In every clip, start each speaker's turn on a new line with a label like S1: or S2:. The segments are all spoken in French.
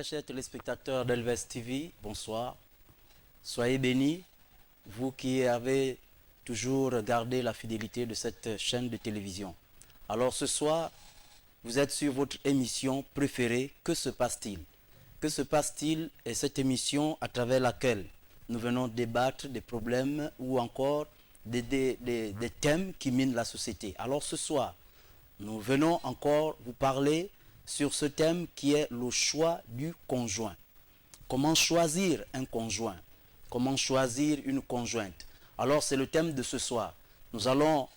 S1: Très chers téléspectateurs d'Elves TV, bonsoir. Soyez bénis, vous qui avez toujours gardé la fidélité de cette chaîne de télévision. Alors ce soir, vous êtes sur votre émission préférée, Que se passe-t-il? Que se passe-t-il est cette émission à travers laquelle nous venons débattre des problèmes ou encore des thèmes qui minent la société. Alors ce soir, nous venons encore vous parler sur ce thème qui est le choix du conjoint. Comment choisir un conjoint? Comment choisir une conjointe? Alors c'est le thème de ce soir. Nous allons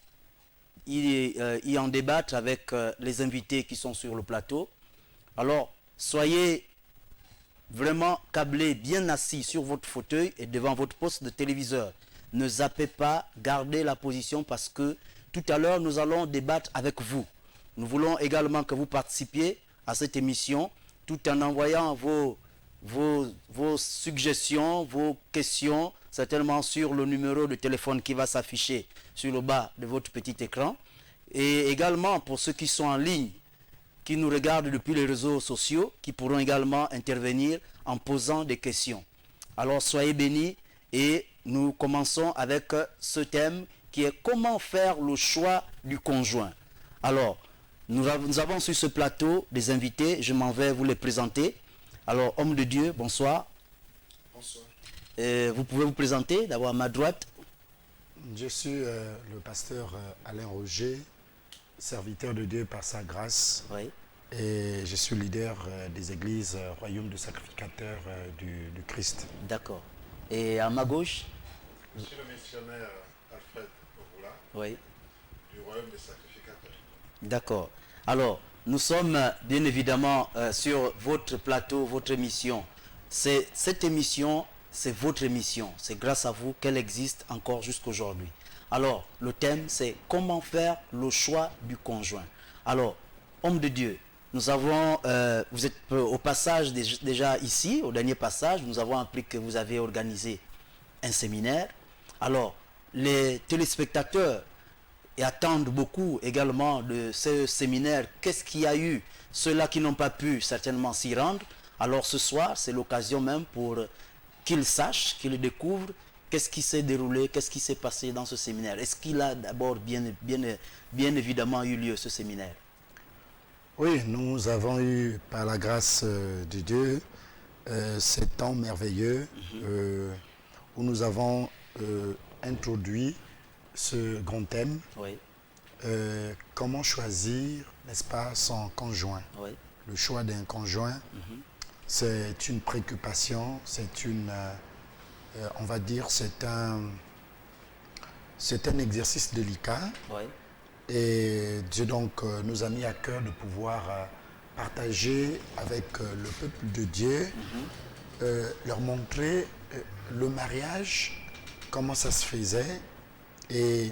S1: y en débattre avec les invités qui sont sur le plateau. Alors soyez vraiment câblés, bien assis sur votre fauteuil et devant votre poste de téléviseur. Ne zappez pas, gardez la position parce que tout à l'heure nous allons débattre avec vous. Nous voulons également que vous participiez à cette émission tout en envoyant vos suggestions, vos questions, certainement sur le numéro de téléphone qui va s'afficher sur le bas de votre petit écran. Et également pour ceux qui sont en ligne, qui nous regardent depuis les réseaux sociaux, qui pourront également intervenir en posant des questions. Alors soyez bénis et nous commençons avec ce thème qui est comment faire le choix du conjoint. Alors, nous avons sur ce plateau des invités, je m'en vais vous les présenter. Alors, homme de Dieu, bonsoir.
S2: Bonsoir.
S1: Vous pouvez vous présenter, d'abord à ma droite.
S2: Je suis le pasteur Alain Roger, serviteur de Dieu par sa grâce.
S1: Oui.
S2: Et je suis leader des églises Royaume de Sacrificateurs du Christ.
S1: D'accord. Et à ma gauche?
S3: Je suis le missionnaire Alfred Ovoula,
S1: Oui.
S3: du Royaume des Sacrificateurs.
S1: D'accord. Alors, nous sommes bien évidemment sur votre plateau, votre émission. Cette émission, c'est votre émission. C'est grâce à vous qu'elle existe encore jusqu'aujourd'hui. Alors, le thème, c'est comment faire le choix du conjoint. Alors, homme de Dieu, nous avons, vous êtes au passage déjà ici, au dernier passage, nous avons appris que vous avez organisé un séminaire. Alors, les téléspectateurs et attendent beaucoup également de ce séminaire. Qu'est-ce qu'il y a eu? Ceux-là qui n'ont pas pu certainement s'y rendre. Alors ce soir, c'est l'occasion même pour qu'ils sachent, qu'ils découvrent qu'est-ce qui s'est déroulé, qu'est-ce qui s'est passé dans ce séminaire. Est-ce qu'il a d'abord bien évidemment eu lieu ce séminaire?
S2: Oui, nous avons eu, par la grâce de Dieu, ces temps merveilleux où nous avons introduit ce grand thème.
S1: Oui.
S2: Comment choisir, n'est-ce pas, son conjoint?
S1: Oui.
S2: Le choix d'un conjoint, c'est une préoccupation, c'est une, on va dire, c'est un exercice délicat.
S1: Oui.
S2: Et Dieu donc nous a mis à cœur de pouvoir partager avec le peuple de Dieu, leur montrer le mariage, comment ça se faisait et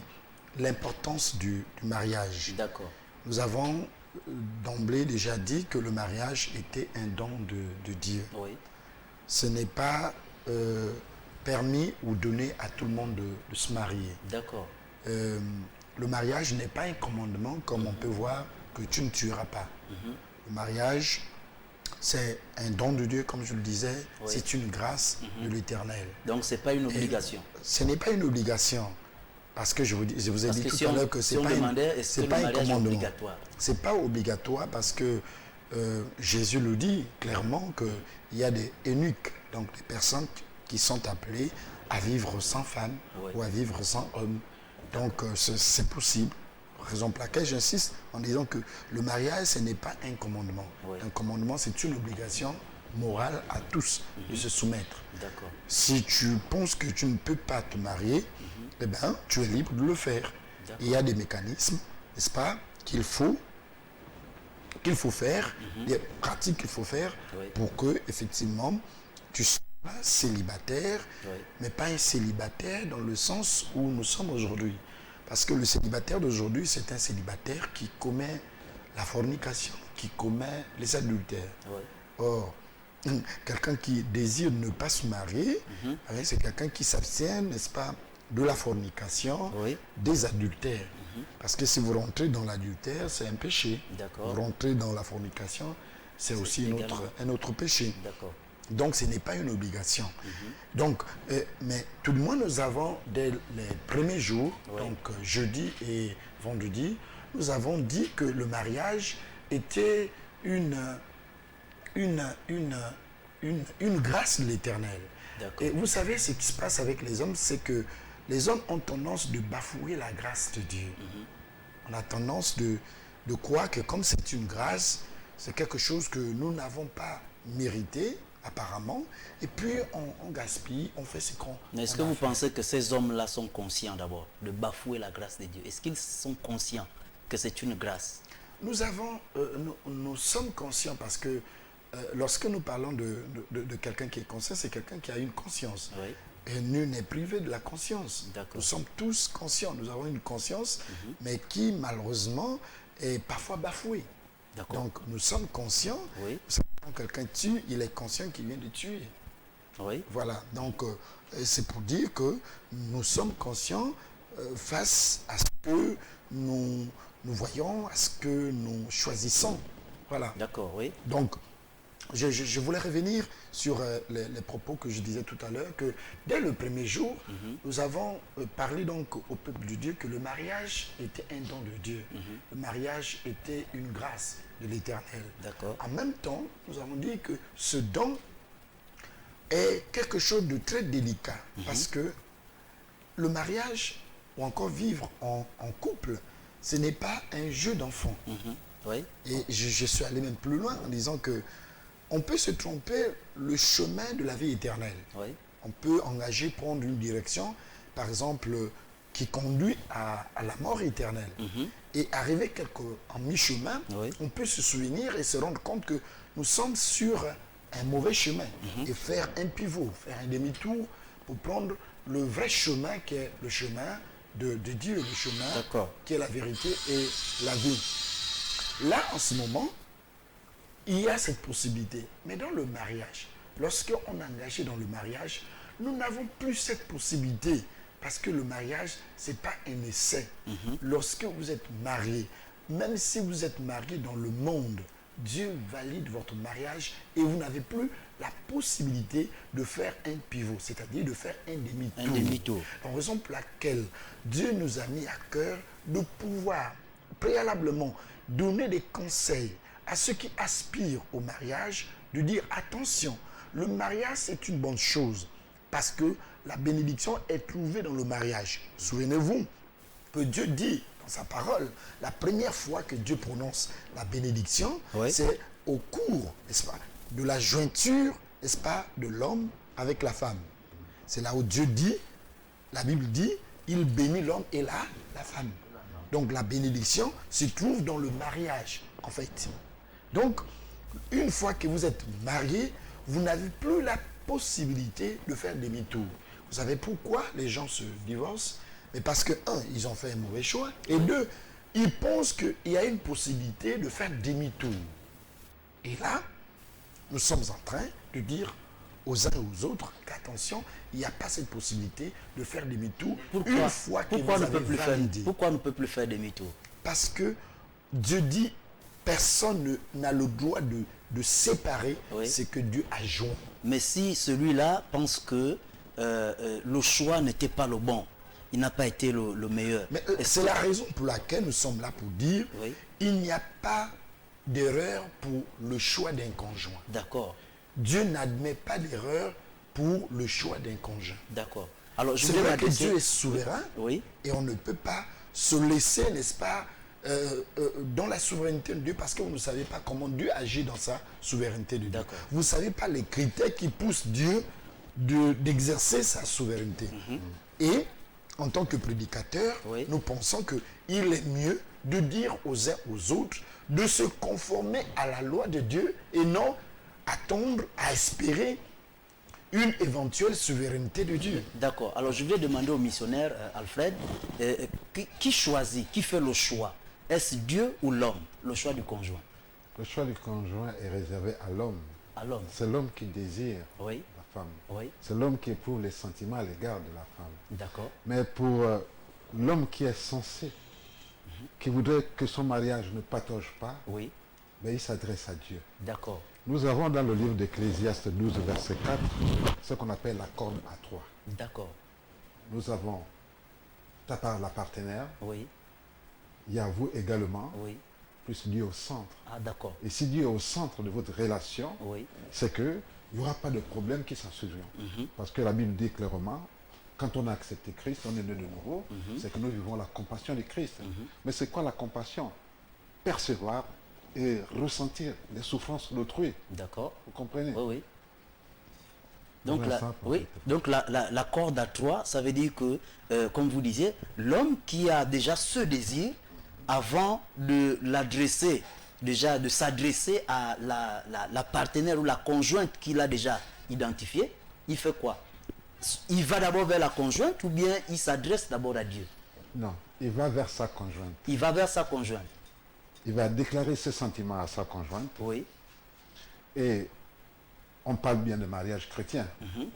S2: l'importance du mariage.
S1: D'accord.
S2: Nous avons d'emblée déjà dit que le mariage était un don de Dieu.
S1: Oui.
S2: Ce n'est pas permis ou donné à tout le monde de se marier.
S1: D'accord.
S2: Le mariage n'est pas un commandement comme on peut voir que tu ne tueras pas. Le mariage, c'est un don de Dieu, comme je le disais,
S1: Oui.
S2: c'est une grâce de l'Éternel.
S1: Donc c'est pas une obligation.
S2: Ce n'est pas une obligation, parce que je vous ai
S1: Parce
S2: dit
S1: que
S2: tout
S1: si
S2: à
S1: on,
S2: l'heure que
S1: si
S2: c'est
S1: on
S2: pas
S1: demandait, est-ce que le
S2: un
S1: mariage est
S2: commandement.
S1: obligatoire?
S2: C'est pas obligatoire parce que Jésus le dit clairement qu'il y a des eunuques, donc des personnes qui sont appelées à vivre sans femme
S1: Oui.
S2: ou à vivre sans homme. Donc c'est possible. Raison pour laquelle j'insiste en disant que le mariage, ce n'est pas un commandement.
S1: Oui.
S2: Un commandement, c'est une obligation morale à tous de se soumettre.
S1: D'accord.
S2: Si tu penses que tu ne peux pas te marier, eh ben, tu es libre de le faire. Il y a des mécanismes, n'est-ce pas, qu'il faut faire, des pratiques qu'il faut faire
S1: Oui.
S2: pour que, effectivement, tu sois célibataire,
S1: Oui.
S2: mais pas un célibataire dans le sens où nous sommes aujourd'hui. Parce que le célibataire d'aujourd'hui, c'est un célibataire qui commet la fornication, qui commet les adultères.
S1: Oui.
S2: Or, quelqu'un qui désire ne pas se marier, c'est quelqu'un qui s'abstient, n'est-ce pas, de la fornication,
S1: Oui.
S2: des adultères. Parce que si vous rentrez dans l'adultère, c'est un péché.
S1: D'accord.
S2: Vous rentrez dans la fornication, c'est aussi
S1: également
S2: un autre péché.
S1: D'accord.
S2: Donc, ce n'est pas une obligation. Donc, mais tout le moins, nous avons, dès les premiers jours,
S1: Oui.
S2: donc jeudi et vendredi, nous avons dit que le mariage était une grâce de l'Éternel.
S1: D'accord.
S2: Et vous savez, ce qui se passe avec les hommes, c'est que les hommes ont tendance de bafouer la grâce de Dieu. On a tendance de croire que comme c'est une grâce, c'est quelque chose que nous n'avons pas mérité, apparemment, et puis on gaspille, on fait ce qu'on...
S1: Mais est-ce
S2: on
S1: que
S2: a
S1: vous
S2: fait.
S1: pensez que ces hommes-là sont conscients d'abord de bafouer la grâce de Dieu? Est-ce qu'ils sont conscients que c'est une grâce?
S2: Nous sommes conscients parce que lorsque nous parlons de quelqu'un qui est conscient, c'est quelqu'un qui a une conscience.
S1: Oui.
S2: Et nul n'est privé de la conscience.
S1: D'accord.
S2: Nous sommes tous conscients. Nous avons une conscience, mais qui malheureusement est parfois bafouée.
S1: D'accord.
S2: Donc nous sommes conscients.
S1: Oui.
S2: Vous savez, quand quelqu'un tue, il est conscient qu'il vient de tuer.
S1: Oui.
S2: Voilà. Donc c'est pour dire que nous sommes conscients face à ce que nous voyons, à ce que nous choisissons. Voilà.
S1: D'accord, oui.
S2: Donc, je voulais revenir sur les propos que je disais tout à l'heure, que dès le premier jour, nous avons parlé donc au peuple de Dieu que le mariage était un don de Dieu. Le mariage était une grâce de l'Éternel.
S1: D'accord.
S2: En même temps, nous avons dit que ce don est quelque chose de très délicat, parce que le mariage, ou encore vivre en couple, ce n'est pas un jeu d'enfant.
S1: Oui.
S2: Et je suis allé même plus loin en disant que on peut se tromper le chemin de la vie éternelle.
S1: Oui.
S2: On peut engager, prendre une direction, par exemple, qui conduit à la mort éternelle. Et arriver en mi-chemin,
S1: Oui.
S2: on peut se souvenir et se rendre compte que nous sommes sur un mauvais chemin et faire un pivot, faire un demi-tour pour prendre le vrai chemin qui est le chemin de Dieu, le chemin
S1: D'accord.
S2: qui est la vérité et la vie. Là, en ce moment, il y a cette possibilité. Mais dans le mariage, lorsqu'on est engagé dans le mariage, nous n'avons plus cette possibilité. Parce que le mariage, ce n'est pas un essai. Lorsque vous êtes marié, même si vous êtes marié dans le monde, Dieu valide votre mariage et vous n'avez plus la possibilité de faire un pivot, c'est-à-dire de faire un demi-tour.
S1: Un demi-tour.
S2: En raison pour laquelle Dieu nous a mis à cœur de pouvoir préalablement donner des conseils à ceux qui aspirent au mariage, de dire attention, le mariage c'est une bonne chose parce que la bénédiction est trouvée dans le mariage. Souvenez-vous que Dieu dit dans sa parole, la première fois que Dieu prononce la bénédiction,
S1: Oui.
S2: c'est au cours, n'est-ce pas, de la jointure, n'est-ce pas, de l'homme avec la femme. C'est là où Dieu dit, la Bible dit, il bénit l'homme et la femme. Donc la bénédiction se trouve dans le mariage, en fait. Donc, une fois que vous êtes marié, vous n'avez plus la possibilité de faire demi-tour. Vous savez pourquoi les gens se divorcent? Mais parce que, un, ils ont fait un mauvais choix, et deux, ils pensent qu'il y a une possibilité de faire demi-tour. Et là, nous sommes en train de dire aux uns et aux autres qu'attention, il n'y a pas cette possibilité de faire demi-tour une fois que vous avez validé.
S1: Pourquoi on ne peut plus faire demi-tour?
S2: Parce que Dieu dit, personne n'a le droit de séparer
S1: Oui.
S2: ce que Dieu a joint.
S1: Mais si celui-là pense que le choix n'était pas le bon, il n'a pas été le meilleur.
S2: Mais
S1: Est-ce
S2: c'est
S1: que-
S2: la raison pour laquelle nous sommes là pour dire
S1: Oui.
S2: il n'y a pas d'erreur pour le choix d'un conjoint.
S1: D'accord,
S2: Dieu n'admet pas d'erreur pour le choix d'un conjoint.
S1: d'accord. Alors, je
S2: C'est
S1: voulais
S2: vrai que
S1: m'adresser...
S2: Dieu est souverain
S1: Oui,
S2: et on ne peut pas se laisser, n'est-ce pas, dans la souveraineté de Dieu parce que vous ne savez pas comment Dieu agit dans sa souveraineté de Dieu.
S1: D'accord.
S2: Vous ne savez pas les critères qui poussent Dieu d'exercer sa souveraineté. Et en tant que prédicateur,
S1: Oui.
S2: nous pensons qu'il est mieux de dire aux uns aux autres de se conformer à la loi de Dieu et non attendre, à espérer une éventuelle souveraineté de Dieu.
S1: d'accord. Alors, je vais demander au missionnaire Alfred, qui choisit, qui fait le choix? Est-ce Dieu ou l'homme, le choix du conjoint?
S3: Le choix du conjoint est réservé à l'homme.
S1: À l'homme.
S3: C'est l'homme qui désire
S1: Oui,
S3: la femme.
S1: oui,
S3: C'est l'homme qui éprouve les sentiments à l'égard de la femme.
S1: d'accord.
S3: Mais pour l'homme qui est sensé, qui voudrait que son mariage ne patauge pas,
S1: Oui,
S3: mais il s'adresse à Dieu.
S1: D'accord.
S3: Nous avons dans le livre d'Ecclésiaste 12, verset 4, ce qu'on appelle la corde à trois.
S1: D'accord.
S3: Nous avons ta part la partenaire,
S1: Oui.
S3: il y a vous également,
S1: Oui.
S3: plus Dieu au centre.
S1: Ah, d'accord.
S3: Et si Dieu est au centre de votre relation,
S1: Oui.
S3: c'est qu'il n'y aura pas de problème qui s'en suivront. Parce que la Bible dit clairement, quand on a accepté Christ, on est né de nouveau, c'est que nous vivons la compassion de Christ. Mais c'est quoi la compassion? Percevoir et ressentir les souffrances d'autrui.
S1: D'accord.
S3: Vous comprenez?
S1: Oui, oui. Donc,
S3: Voilà
S1: la,
S3: ça,
S1: oui, donc la corde à trois, ça veut dire que, comme vous disiez, l'homme qui a déjà ce désir, avant de l'adresser, déjà de s'adresser à la partenaire ou la conjointe qu'il a déjà identifiée, il fait quoi? Il va d'abord vers la conjointe ou bien il s'adresse d'abord à Dieu?
S3: Non, il va vers sa conjointe.
S1: Il va vers sa conjointe.
S3: Il va déclarer ses sentiments à sa conjointe.
S1: Oui.
S3: Et on parle bien de mariage chrétien.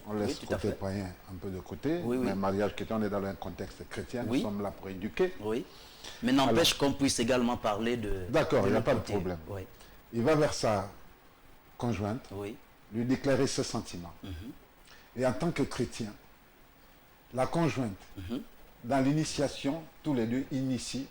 S3: On laisse
S1: Oui, tout à
S3: côté
S1: fait.
S3: païen un peu de côté.
S1: Oui, oui.
S3: Mais mariage chrétien, on est dans un contexte chrétien.
S1: Oui.
S3: Nous sommes là pour éduquer.
S1: Oui. Mais n'empêche qu'on puisse également parler de...
S3: D'accord, il n'y a
S1: l'autre
S3: pas de
S1: côté.
S3: problème.
S1: Oui.
S3: Il va vers sa conjointe,
S1: Oui.
S3: lui déclarer ses sentiments. Et en tant que chrétien, la conjointe, dans l'initiation, tous les deux initient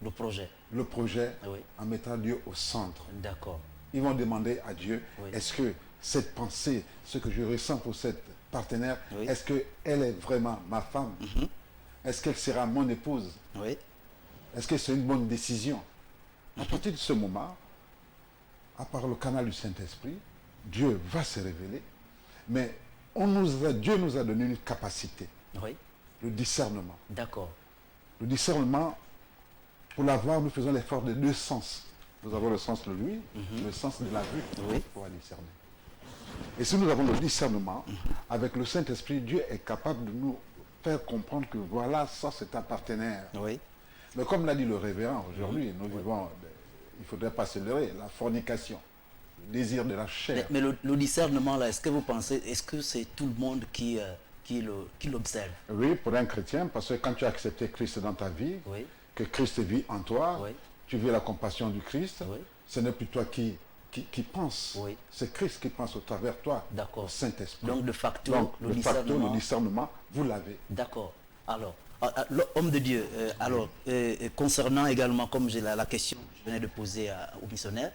S1: Le projet.
S3: le projet
S1: Oui.
S3: en mettant Dieu au centre.
S1: D'accord.
S3: Ils vont demander à Dieu,
S1: Oui.
S3: est-ce que cette pensée, ce que je ressens pour cette partenaire,
S1: Oui.
S3: est-ce qu'elle est vraiment ma femme? Est-ce qu'elle sera mon épouse?
S1: Oui.
S3: Est-ce que c'est une bonne décision? À partir de ce moment, à part le canal du Saint-Esprit, Dieu va se révéler, mais Dieu nous a donné une capacité,
S1: Oui.
S3: le discernement.
S1: D'accord.
S3: Le discernement, pour l'avoir, nous faisons l'effort de deux sens. Nous avons le sens de l'ouïe, le sens de la vue,
S1: Oui.
S3: pour discerner. Et si nous avons le discernement, avec le Saint-Esprit, Dieu est capable de nous faire comprendre que voilà, ça c'est ta partenaire.
S1: Oui.
S3: Mais comme l'a dit le révérend, aujourd'hui, nous vivons, il ne faudrait pas se leurrer, la fornication, le désir de la chair.
S1: Mais le discernement, là, est-ce que vous pensez, est-ce que c'est tout le monde qui l'observe?
S3: Oui, pour un chrétien, parce que quand tu as accepté Christ dans ta vie,
S1: Oui.
S3: que Christ vit en toi,
S1: Oui.
S3: tu vis la compassion du Christ,
S1: Oui.
S3: ce n'est plus toi qui pense,
S1: Oui.
S3: c'est Christ qui pense au travers de toi,
S1: D'accord.
S3: au Saint-Esprit.
S1: Donc, de facto,
S3: Donc,
S1: le
S3: de facto,
S1: discernement...
S3: le discernement, vous l'avez.
S1: D'accord. Alors, l'homme de Dieu, concernant également, comme j'ai la question que je venais de poser au missionnaire,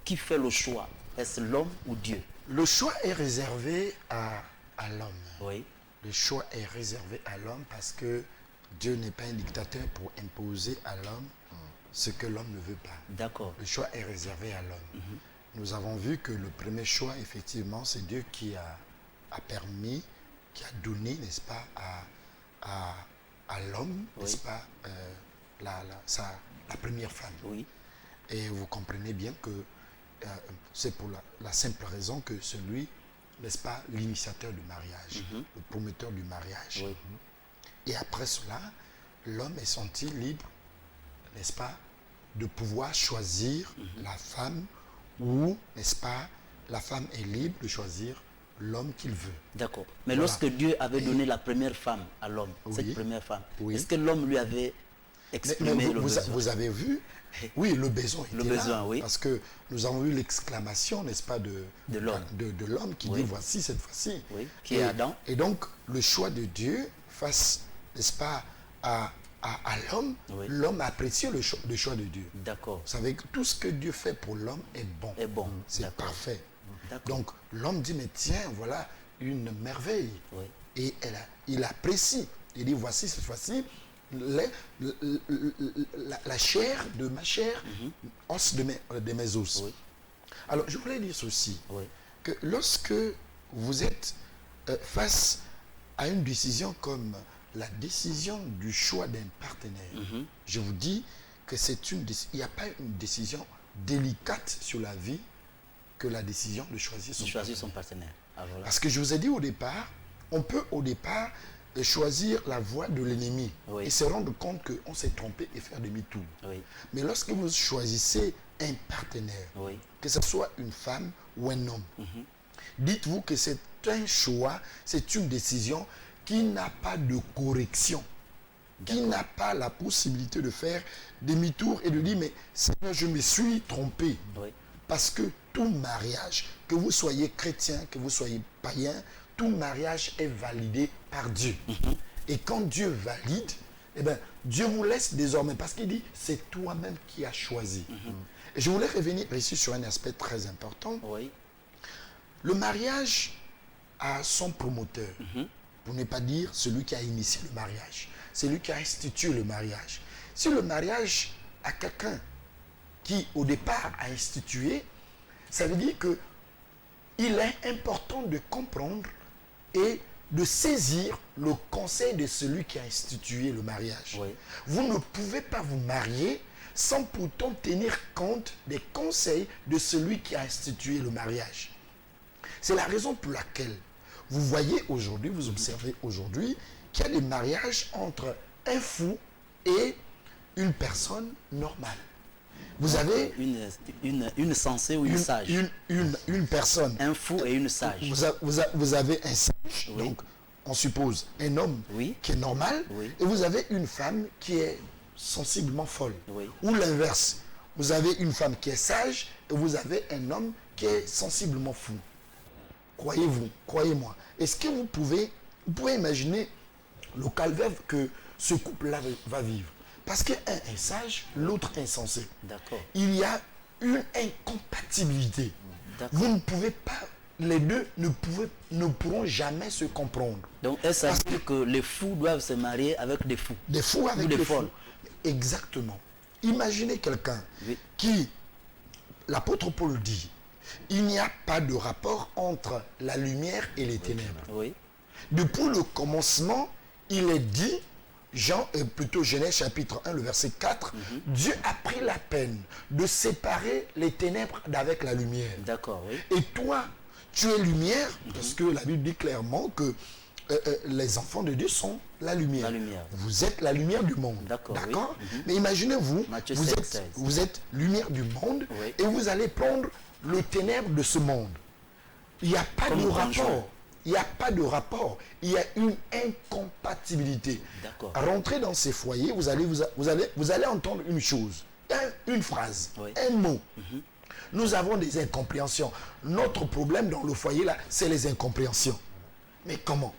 S1: qui fait le choix? Est-ce l'homme ou Dieu?
S2: Le choix est réservé à l'homme.
S1: Oui.
S2: Le choix est réservé à l'homme parce que Dieu n'est pas un dictateur pour imposer à l'homme ce que l'homme ne veut pas.
S1: D'accord.
S2: Le choix est réservé à l'homme. Nous avons vu que le premier choix, effectivement, c'est Dieu qui a permis, qui a donné, n'est-ce pas, à l'homme,
S1: Oui.
S2: n'est-ce pas, la première femme.
S1: Oui.
S2: Et vous comprenez bien que c'est pour la simple raison que celui, n'est-ce pas, l'initiateur du mariage, le promoteur du mariage.
S1: Oui.
S2: Et après cela, l'homme est senti libre, n'est-ce pas, de pouvoir choisir la femme ou, n'est-ce pas, la femme est libre de choisir l'homme qu'il veut.
S1: D'accord. Mais
S2: Voilà.
S1: lorsque Dieu avait donné la première femme à l'homme,
S2: Oui.
S1: cette première femme,
S2: Oui.
S1: est-ce que l'homme lui avait
S2: Mais
S1: exprimé le besoin?
S2: vous avez vu, oui, le besoin était
S1: Le besoin,
S2: là,
S1: oui.
S2: parce que nous avons eu l'exclamation, n'est-ce pas, de
S1: l'homme.
S2: de l'homme qui
S1: Oui.
S2: dit voici cette fois-ci.
S1: Oui, qui est Adam.
S2: Et donc, le choix de Dieu face, n'est-ce pas, à l'homme,
S1: Oui.
S2: l'homme apprécie le choix de Dieu.
S1: D'accord.
S2: Vous savez que tout ce que Dieu fait pour l'homme est bon.
S1: Est bon.
S2: C'est
S1: D'accord.
S2: parfait.
S1: D'accord.
S2: Donc, l'homme dit, mais tiens, voilà une merveille.
S1: Oui.
S2: Et il apprécie. Il dit, voici cette fois-ci, la chair de ma chair, os de mes os.
S1: Oui.
S2: Alors, je voulais dire ceci,
S1: Oui.
S2: que lorsque vous êtes face à une décision comme la décision du choix d'un partenaire, je vous dis que il n'y a pas une décision délicate sur la vie que la décision de choisir son
S1: Choisir
S2: partenaire.
S1: son partenaire. Ah, voilà.
S2: Parce que je vous ai dit au départ, on peut au départ choisir la voie de l'ennemi
S1: Oui.
S2: et se rendre compte qu'on s'est trompé et faire demi-tour.
S1: Oui.
S2: Mais lorsque vous choisissez un partenaire,
S1: Oui.
S2: que ce soit une femme ou un homme, dites-vous que c'est un choix, c'est une décision qui n'a pas de correction. qui n'a pas la possibilité de faire demi-tour et de dire, mais Seigneur, je me suis trompé.
S1: Oui.
S2: Parce que tout mariage, que vous soyez chrétien, que vous soyez païen, tout mariage est validé par Dieu. Et quand Dieu valide, eh bien, Dieu vous laisse désormais, parce qu'il dit, c'est toi-même qui as choisi. Et je voulais revenir ici sur un aspect très important.
S1: Oui.
S2: Le mariage a son promoteur, pour ne pas dire celui qui a initié le mariage, celui qui a institué le mariage. Si le mariage a quelqu'un qui, au départ, a institué, ça veut dire que il est important de comprendre et de saisir le conseil de celui qui a institué le mariage.
S1: Oui.
S2: Vous ne pouvez pas vous marier sans pourtant tenir compte des conseils de celui qui a institué le mariage. C'est la raison pour laquelle vous voyez aujourd'hui, vous observez aujourd'hui, qu'il y a des mariages entre un fou et une personne normale. Vous avez
S1: une sensée ou une sage.
S2: Une personne.
S1: Un fou et une sage.
S2: Vous avez un sage,
S1: Oui.
S2: donc on suppose un homme
S1: Oui.
S2: qui est normal,
S1: Oui.
S2: et vous avez une femme qui est sensiblement folle.
S1: Oui.
S2: Ou l'inverse. Vous avez une femme qui est sage et vous avez un homme qui est sensiblement fou. Croyez-vous, croyez-moi. Est-ce que vous pouvez imaginer le calvaire que ce couple-là va vivre? Parce qu'un est sage, l'autre insensé.
S1: D'accord.
S2: Il y a une incompatibilité.
S1: D'accord.
S2: Vous ne pouvez pas, les deux ne pourront jamais se comprendre.
S1: Donc, est-ce à dire que les fous doivent se marier avec des fous?
S2: Des fous avec
S1: Ou des
S2: des
S1: folles.
S2: fous. Exactement. Imaginez quelqu'un
S1: Oui.
S2: qui, l'apôtre Paul dit, il n'y a pas de rapport entre la lumière et les ténèbres.
S1: Oui.
S2: Depuis le commencement, il est dit, plutôt Genèse chapitre 1, le verset 4, Dieu a pris la peine de séparer les ténèbres d'avec la lumière.
S1: D'accord, oui.
S2: Et toi, tu es lumière, parce que la Bible dit clairement que les enfants de Dieu sont la lumière.
S1: La lumière.
S2: Vous êtes la lumière du monde.
S1: D'accord, oui.
S2: Mais imaginez-vous,
S1: Matthieu
S2: vous
S1: 5,
S2: êtes,
S1: 16.
S2: vous êtes lumière du monde
S1: Oui.
S2: et vous allez prendre le ténèbre de ce monde. Il n'y a pas
S1: Comme
S2: de
S1: conjoint.
S2: rapport. Il n'y a pas de rapport. Il y a une incompatibilité.
S1: D'accord.
S2: Rentrez dans ces foyers, vous allez entendre une chose, une phrase,
S1: Oui.
S2: un mot. Nous avons des incompréhensions. Notre problème dans le foyer, là, c'est les incompréhensions. Mais comment?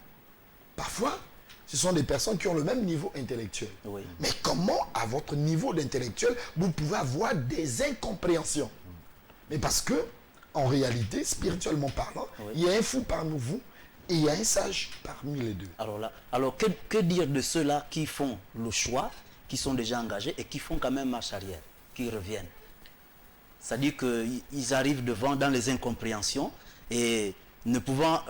S2: Parfois, ce sont des personnes qui ont le même niveau intellectuel.
S1: Oui.
S2: Mais comment, à votre niveau d'intellectuel, vous pouvez avoir des incompréhensions? Mais parce que, en réalité, spirituellement parlant,
S1: Oui.
S2: il y a un fou parmi vous et il y a un sage parmi les deux.
S1: Alors que dire de ceux-là qui font le choix, qui sont déjà engagés et qui font quand même marche arrière, qui reviennent? C'est-à-dire qu'ils arrivent dans les incompréhensions et ne pouvant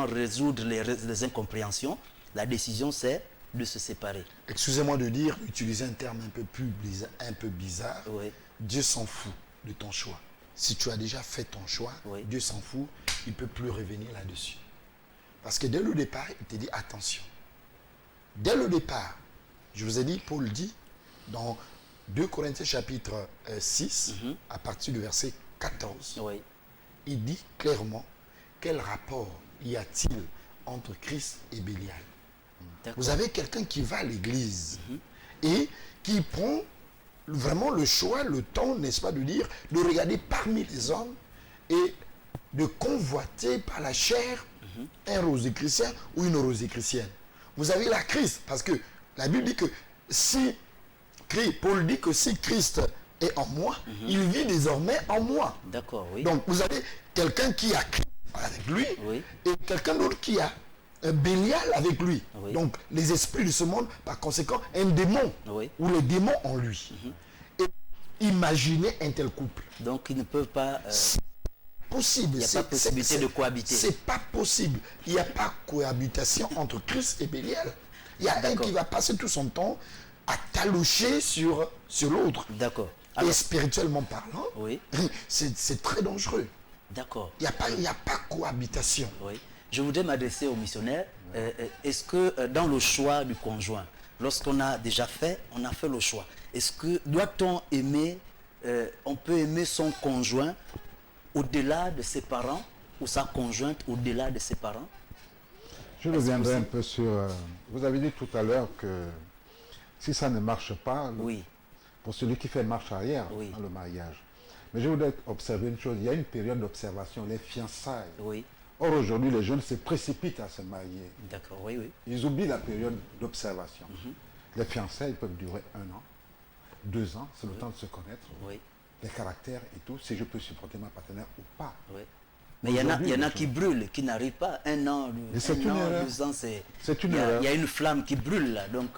S1: résoudre les incompréhensions, la décision c'est de se séparer.
S2: Excusez-moi de dire, utiliser un terme un peu bizarre.
S1: Oui.
S2: Dieu s'en fout de ton choix. Si tu as déjà fait ton choix,
S1: Oui.
S2: Dieu s'en fout, il ne peut plus revenir là-dessus. Parce que dès le départ, il te dit attention. Dès le départ, je vous ai dit, Paul dit, dans 2 Corinthiens chapitre 6, à partir du verset 14,
S1: Oui.
S2: il dit clairement quel rapport y a-t-il entre Christ et Bélial.
S1: D'accord.
S2: Vous avez quelqu'un qui va à l'église et qui prend vraiment le choix, le temps, n'est-ce pas, de regarder parmi les hommes et de convoiter par la chair un rosicrucien ou une rosicrucienne. Vous avez la Christ, parce que la Bible dit que Paul dit que si Christ est en moi, il vit désormais en moi.
S1: D'accord, oui.
S2: Donc vous avez quelqu'un qui a Christ avec lui
S1: Oui.
S2: et quelqu'un d'autre qui a Bélial avec lui.
S1: Oui.
S2: Donc les esprits de ce monde, par conséquent, un démon
S1: Oui.
S2: ou les démons en lui. Et imaginez un tel couple.
S1: Donc ils ne peuvent pas...
S2: Possible.
S1: Il n'y a pas possibilité de cohabiter.
S2: C'est pas possible. Il n'y a pas cohabitation entre Christ et Bélial. Il y a un
S1: D'accord.
S2: qui va passer tout son temps à taloucher sur l'autre.
S1: D'accord.
S2: Et
S1: Alors,
S2: spirituellement parlant,
S1: oui.
S2: c'est très dangereux.
S1: D'accord.
S2: Il n'y a pas cohabitation.
S1: Oui. Je voudrais m'adresser aux missionnaires. Est-ce que dans le choix du conjoint, lorsqu'on a déjà fait, on a fait le choix, est-ce que doit-on aimer, on peut aimer son conjoint au-delà de ses parents ou sa conjointe au-delà de ses parents?
S3: Je reviendrai un peu sur... vous avez dit tout à l'heure que si ça ne marche pas,
S1: Oui,
S3: pour celui qui fait marche arrière
S1: Oui.
S3: dans le mariage. Mais je voudrais observer une chose. Il y a une période d'observation, les fiançailles.
S1: oui,
S3: Or, aujourd'hui, les jeunes se précipitent à se marier.
S1: d'accord, oui, oui.
S3: Ils oublient la période d'observation. Les fiançailles peuvent durer 1 an, 2 ans, c'est le temps de se connaître,
S1: Oui,
S3: les caractères et tout, si je peux supporter ma partenaire ou pas.
S1: oui. Mais il y en a,
S3: Aujourd'hui,
S1: il y en a
S3: les
S1: qui brûlent, qui n'arrivent pas. 1 an,
S3: Et c'est une
S1: 2 ans, c'est...
S3: C'est une
S1: il y a-
S3: erreur.
S1: Il y a une flamme qui brûle là, donc...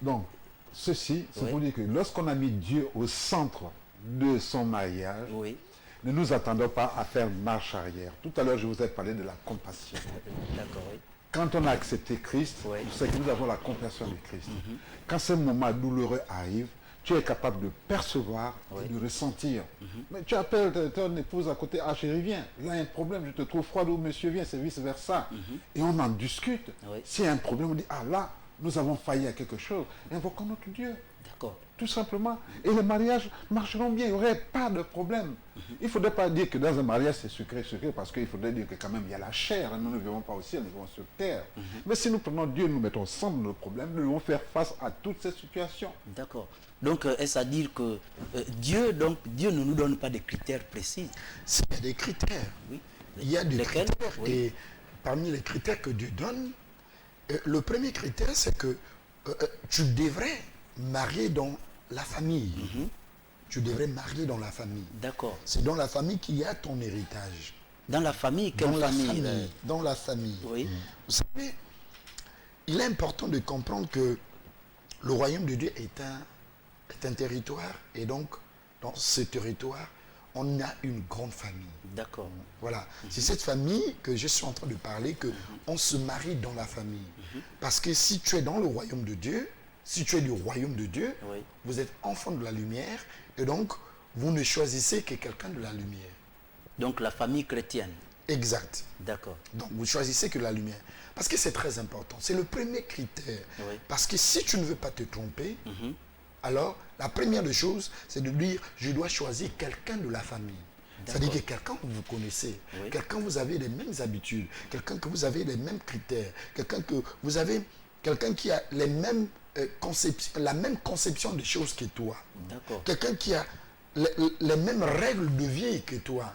S3: Donc, ceci, c'est
S1: Oui.
S3: pour dire que lorsqu'on a mis Dieu au centre de son mariage,
S1: oui,
S3: ne nous attendons pas à faire marche arrière. Tout à l'heure, je vous ai parlé de la compassion.
S1: d'accord, oui.
S3: Quand on a accepté Christ,
S1: Oui.
S3: c'est que nous avons la compassion de Christ. Quand ce moment douloureux arrive, tu es capable de percevoir et de ressentir. Mais tu appelles ton épouse à côté, ah chérie, viens, là il y a un problème, je te trouve froide, ou monsieur vient, c'est vice-versa. Et on en discute.
S1: Oui.
S3: S'il y a un problème, on dit, ah là, nous avons failli à quelque chose. Invoquons notre Dieu.
S1: D'accord.
S3: Tout simplement. Et les mariages marcheront bien, il n'y aurait pas de problème. Il ne faudrait pas dire que dans un mariage c'est sucré, parce qu'il faudrait dire que quand même il y a la chair, nous ne vivons pas au ciel, nous vivons sur terre. Mais si nous prenons Dieu, nous mettons ensemble nos problèmes, nous devons faire face à toutes ces situations.
S1: D'accord. Donc, est-ce à dire que Dieu ne nous donne pas des critères précis?
S2: Il y a des critères.
S1: Oui.
S2: Il y a des
S1: Lesquels?
S2: critères.
S1: Oui.
S2: Et parmi les critères que Dieu donne, le premier critère, c'est que tu devrais marier dans la famille. Tu devrais marier dans la famille.
S1: D'accord.
S2: C'est dans la famille qu'il y a ton héritage.
S1: Dans la famille, quelle
S2: Dans la
S1: famille?
S2: famille. Dans la famille.
S1: Oui.
S2: Vous savez, il est important de comprendre que le royaume de Dieu est un territoire. Et donc, dans ce territoire, on a une grande famille.
S1: D'accord.
S2: Voilà. C'est cette famille que je suis en train de parler, que on se marie dans la famille. Parce que si tu es dans le royaume de Dieu, si tu es du royaume de Dieu,
S1: Oui.
S2: vous êtes enfant de la lumière et donc vous ne choisissez que quelqu'un de la lumière.
S1: Donc, la famille chrétienne.
S2: Exact.
S1: D'accord.
S2: Donc vous choisissez que la lumière. Parce que c'est très important. C'est le premier critère.
S1: Oui.
S2: Parce que si tu ne veux pas te tromper, alors la première des choses, c'est de dire, je dois choisir quelqu'un de la famille. C'est-à-dire que quelqu'un que vous connaissez,
S1: Oui.
S2: quelqu'un que vous avez les mêmes habitudes, quelqu'un que vous avez les mêmes critères, quelqu'un que vous avez, quelqu'un qui a les mêmes la même conception des choses que toi.
S1: D'accord.
S2: Quelqu'un qui a les mêmes règles de vie que toi.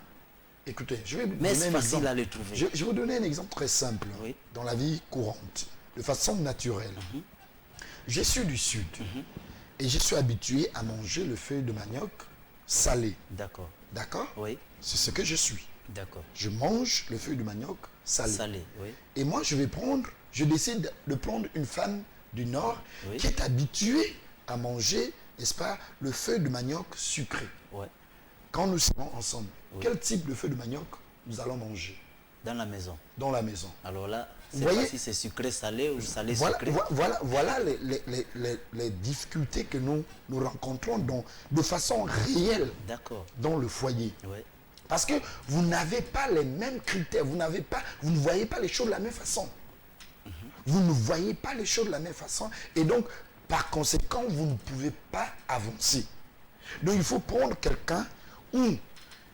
S2: Écoutez, je vais vous
S1: Mais
S2: donner
S1: c'est
S2: un
S1: facile
S2: exemple.
S1: à le trouver.
S2: Je vais vous donner un exemple très simple
S1: Oui.
S2: dans la vie courante, de façon naturelle. Je suis du sud et je suis habitué à manger le feuille de manioc salé.
S1: D'accord.
S2: D'accord?
S1: Oui.
S2: C'est ce que je suis.
S1: D'accord.
S2: Je mange le feuille de manioc salé.
S1: Salé, oui.
S2: Et moi, je décide de prendre une femme du Nord
S1: Oui.
S2: qui est habituée à manger, n'est-ce pas, le feuille de manioc sucré.
S1: Ouais.
S2: Quand nous serons ensemble,
S1: Oui.
S2: quel type de feuille de manioc nous allons manger
S1: Dans la maison.
S2: dans la maison?
S1: Alors là,
S2: Vous
S1: c'est
S2: voyez?
S1: pas si c'est sucré salé ou salé
S2: Voilà,
S1: sucré.
S2: voilà les difficultés que nous rencontrons de façon réelle
S1: D'accord.
S2: dans le foyer.
S1: Oui.
S2: Parce que vous n'avez pas les mêmes critères, vous ne voyez pas les choses de la même façon. Vous ne voyez pas les choses de la même façon. Et donc, par conséquent, vous ne pouvez pas avancer. Donc, il faut prendre quelqu'un où,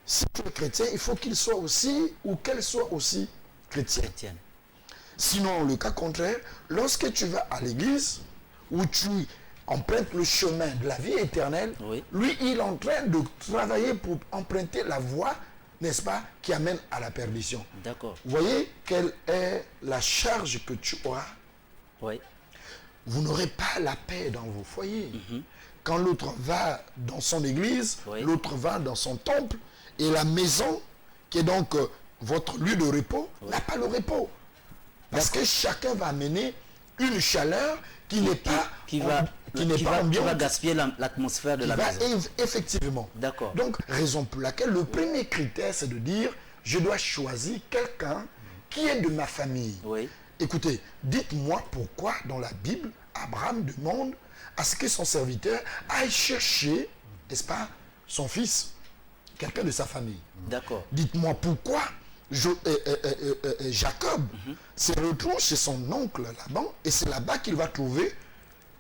S2: si tu es chrétien, il faut qu'il soit aussi, ou qu'elle soit aussi chrétienne.
S1: Chrétienne.
S2: Sinon, le cas contraire, lorsque tu vas à l'église, où tu empruntes le chemin de la vie éternelle,
S1: Oui.
S2: lui, il est en train de travailler pour emprunter la voie, n'est-ce pas, qui amène à la perdition.
S1: D'accord.
S2: Vous voyez quelle est la charge que tu auras?
S1: Oui.
S2: Vous n'aurez pas la paix dans vos foyers. Quand l'autre va dans son église,
S1: Oui.
S2: l'autre va dans son temple, et la maison, qui est donc votre lieu de repos, n'a pas le repos. Parce que chacun va amener une chaleur qui n'est pas
S1: Qui va
S2: ambiante,
S1: gaspiller l'atmosphère de
S2: qui
S1: la
S2: va
S1: maison.
S2: effectivement.
S1: D'accord.
S2: Donc, raison pour laquelle le premier critère, c'est de dire, je dois choisir quelqu'un qui est de ma famille.
S1: Oui.
S2: Écoutez, dites-moi pourquoi dans la Bible, Abraham demande à ce que son serviteur aille chercher, n'est-ce pas, son fils, quelqu'un de sa famille.
S1: D'accord.
S2: Dites-moi pourquoi Jacob se retrouve chez son oncle Laban et c'est là-bas qu'il va trouver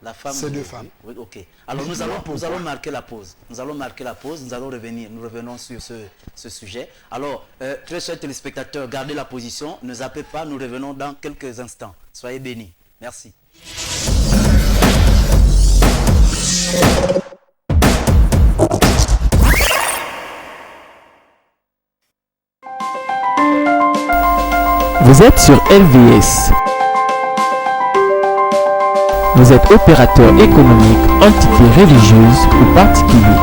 S1: La femme.
S2: C'est deux femmes.
S1: Oui, ok. Alors nous allons marquer la pause. Nous allons marquer la pause. Nous allons revenir. Nous revenons sur ce sujet. Alors, très chers téléspectateurs, gardez la position. Ne zappez pas. Nous revenons dans quelques instants. Soyez bénis. Merci.
S4: Vous êtes sur LVS. Vous êtes opérateur économique, entité religieuse ou particulier.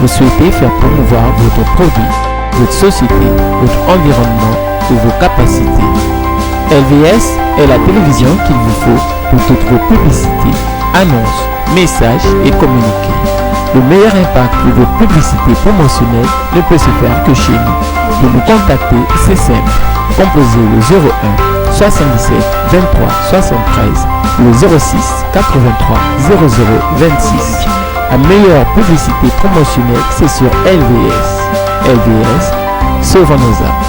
S4: Vous souhaitez faire promouvoir votre produit, votre société, votre environnement ou vos capacités. LVS est la télévision qu'il vous faut pour toutes vos publicités, annonces, messages et communiqués. Le meilleur impact de vos publicités promotionnelles ne peut se faire que chez nous. Pour nous contacter, c'est simple. Composez le 01 77 23 73 ou le 06 83 00 26. La meilleure publicité promotionnelle, c'est sur LVS. LVS, sauvons nos âmes.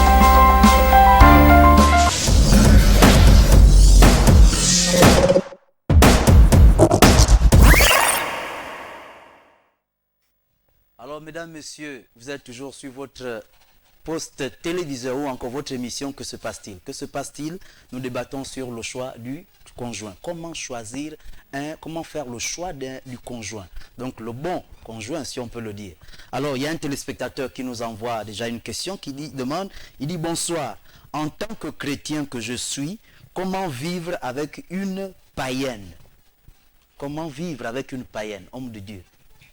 S1: Alors, mesdames, messieurs, vous êtes toujours sur votre poste téléviseur ou encore votre émission. Que se passe-t-il? Que se passe-t-il? Nous débattons sur le choix du conjoint. Comment choisir comment faire le choix du conjoint? Donc, le bon conjoint, si on peut le dire. Alors, il y a un téléspectateur qui nous envoie déjà une question qui demande, il dit: bonsoir, en tant que chrétien que je suis, comment vivre avec une païenne? Comment vivre avec une païenne, homme de Dieu?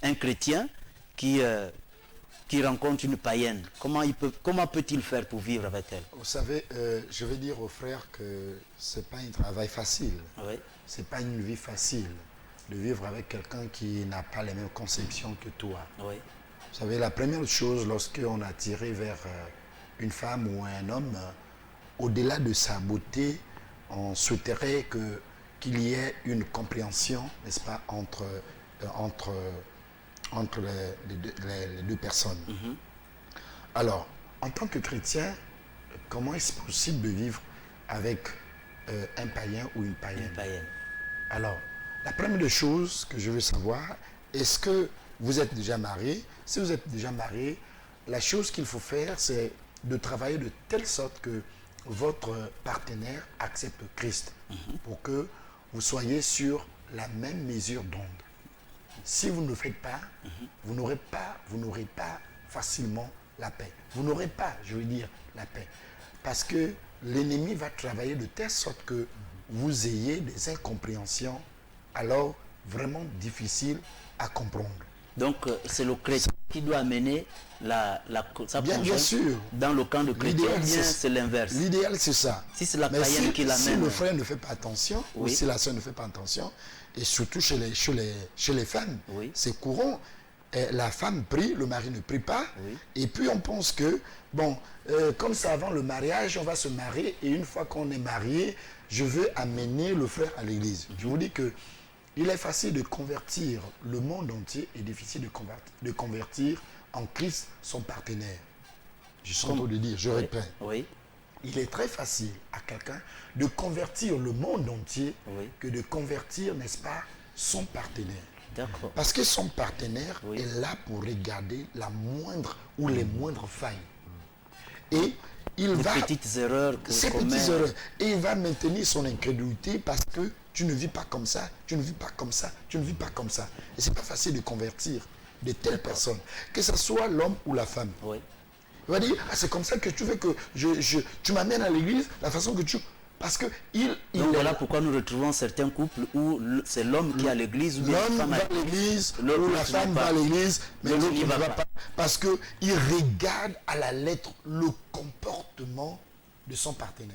S1: Un chrétien qui rencontre une païenne, comment peut-il faire pour vivre avec elle?
S2: Vous savez, je vais dire aux frères que ce n'est pas un travail facile.
S1: Oui.
S2: Ce n'est pas une vie facile de vivre avec quelqu'un qui n'a pas les mêmes conceptions que toi.
S1: Oui.
S2: Vous savez, la première chose, lorsqu'on a tiré vers une femme ou un homme, au-delà de sa beauté, on souhaiterait qu'il y ait une compréhension, n'est-ce pas, entre les deux personnes.
S1: Mhm.
S2: Alors, en tant que chrétien, comment est-ce possible de vivre avec un païen ou une païenne?
S1: Une païenne.
S2: Alors, la première chose que je veux savoir, est-ce que vous êtes déjà marié? Si vous êtes déjà marié, la chose qu'il faut faire, c'est de travailler de telle sorte que votre partenaire accepte Christ, pour que vous soyez sur la même mesure d'onde. Si vous ne le faites pas, vous n'aurez pas facilement la paix. Vous n'aurez pas, je veux dire, la paix. Parce que l'ennemi va travailler de telle sorte que vous ayez des incompréhensions, alors vraiment difficiles à comprendre.
S1: Donc, c'est le chrétien qui doit amener sa
S2: Bien
S1: conjointe
S2: sûr.
S1: dans le camp de chrétien,
S2: L'idéal,
S1: bien c'est l'inverse.
S2: L'idéal, c'est ça.
S1: Si c'est la
S2: Mais
S1: païenne qui
S2: si
S1: l'amène.
S2: le frère ne fait pas attention, ou
S1: Oui.
S2: si la soeur ne fait pas attention, et surtout chez les femmes,
S1: Oui.
S2: c'est courant. La femme prie, le mari ne prie pas.
S1: Oui.
S2: Et puis on pense que, bon, comme ça avant le mariage, on va se marier. Et une fois qu'on est marié, je veux amener le frère à l'église. Je vous dis que il est facile de convertir le monde entier et difficile de convertir en Christ son partenaire. Je sens trop de dire, je répète.
S1: Oui.
S2: Il est très facile à quelqu'un de convertir le monde entier
S1: Oui.
S2: que de convertir, n'est-ce pas, son partenaire.
S1: D'accord.
S2: Parce que son partenaire
S1: Oui.
S2: est là pour regarder la moindre ou les moindres failles. Et il
S1: Les
S2: va...
S1: petites erreurs que
S2: Ces
S1: commet.
S2: petites erreurs. Et il va maintenir son incrédulité parce que tu ne vis pas comme ça, tu ne vis pas comme ça, tu ne vis pas comme ça. Et c'est pas facile de convertir de telles personnes, que ce soit l'homme ou la femme.
S1: Oui.
S2: Il va dire, ah, c'est comme ça que tu veux que tu m'amènes à l'église, la façon que tu... Parce que il
S1: Donc
S2: est
S1: voilà
S2: là.
S1: pourquoi nous retrouvons certains couples où c'est l'homme qui est à l'église ou bien la
S2: L'homme
S1: femme
S2: va
S1: à
S2: à l'église,
S1: L'autre
S2: ou la
S1: n'y
S2: femme
S1: va
S2: va
S1: pas.
S2: à l'église, mais
S1: L'autre
S2: l'autre
S1: n'y
S2: ne
S1: va
S2: va
S1: pas.
S2: pas. Parce qu'il regarde à la lettre le comportement de son partenaire.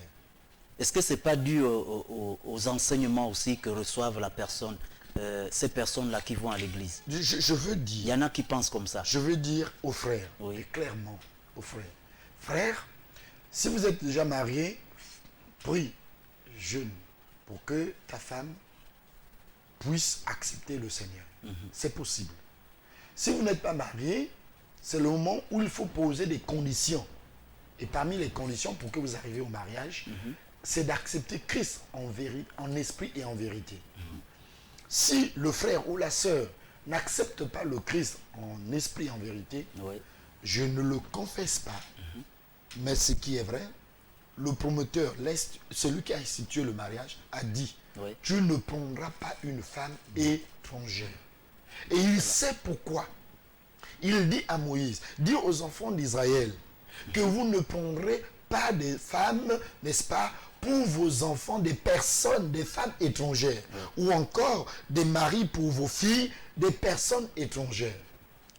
S1: Est-ce que ce n'est pas dû aux enseignements aussi que reçoivent ces personnes-là qui vont à l'église?
S2: Je veux
S1: Il
S2: dire,
S1: y en a qui pensent comme ça.
S2: je veux dire aux frères,
S1: Oui.
S2: et clairement aux frères. Frères, si vous êtes déjà marié, prie, jeûne, pour que ta femme puisse accepter le Seigneur. C'est possible. Si vous n'êtes pas marié, c'est le moment où il faut poser des conditions. Et parmi les conditions pour que vous arriviez au mariage, c'est d'accepter Christ en esprit et en vérité. Si le frère ou la sœur n'accepte pas le Christ en esprit, en vérité,
S1: Oui.
S2: je ne le confesse pas. Mais ce qui est vrai, le promoteur, celui qui a institué le mariage, a dit,
S1: Oui.
S2: tu ne prendras pas une femme étrangère. Et il sait pourquoi. Il dit à Moïse, dis aux enfants d'Israël que vous ne prendrez pas des femmes, n'est-ce pas, pour vos enfants, des personnes, des femmes étrangères. Ou encore des maris pour vos filles, des personnes étrangères.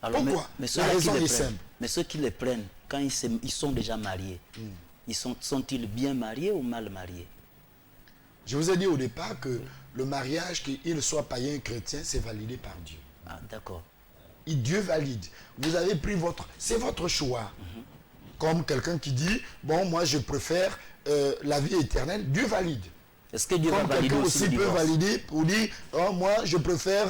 S1: Alors,
S2: Pourquoi?
S1: mais
S2: La
S1: ceux-là qui
S2: raison
S1: les
S2: est
S1: prennent,
S2: simple.
S1: mais ceux qui les prennent, quand ils sont déjà mariés, sont-ils bien mariés ou mal mariés?
S2: Je vous ai dit au départ que le mariage, qu'il soit païen ou chrétien, c'est validé par Dieu.
S1: Ah, d'accord.
S2: Et Dieu valide. Vous avez pris c'est votre choix. Comme quelqu'un qui dit, bon, moi je préfère la vie éternelle, Dieu valide.
S1: Est-ce que Dieu va
S2: Comme
S1: valider
S2: quelqu'un
S1: aussi
S2: aussi
S1: le
S2: peut
S1: divorce?
S2: valider pour dire, oh, moi je préfère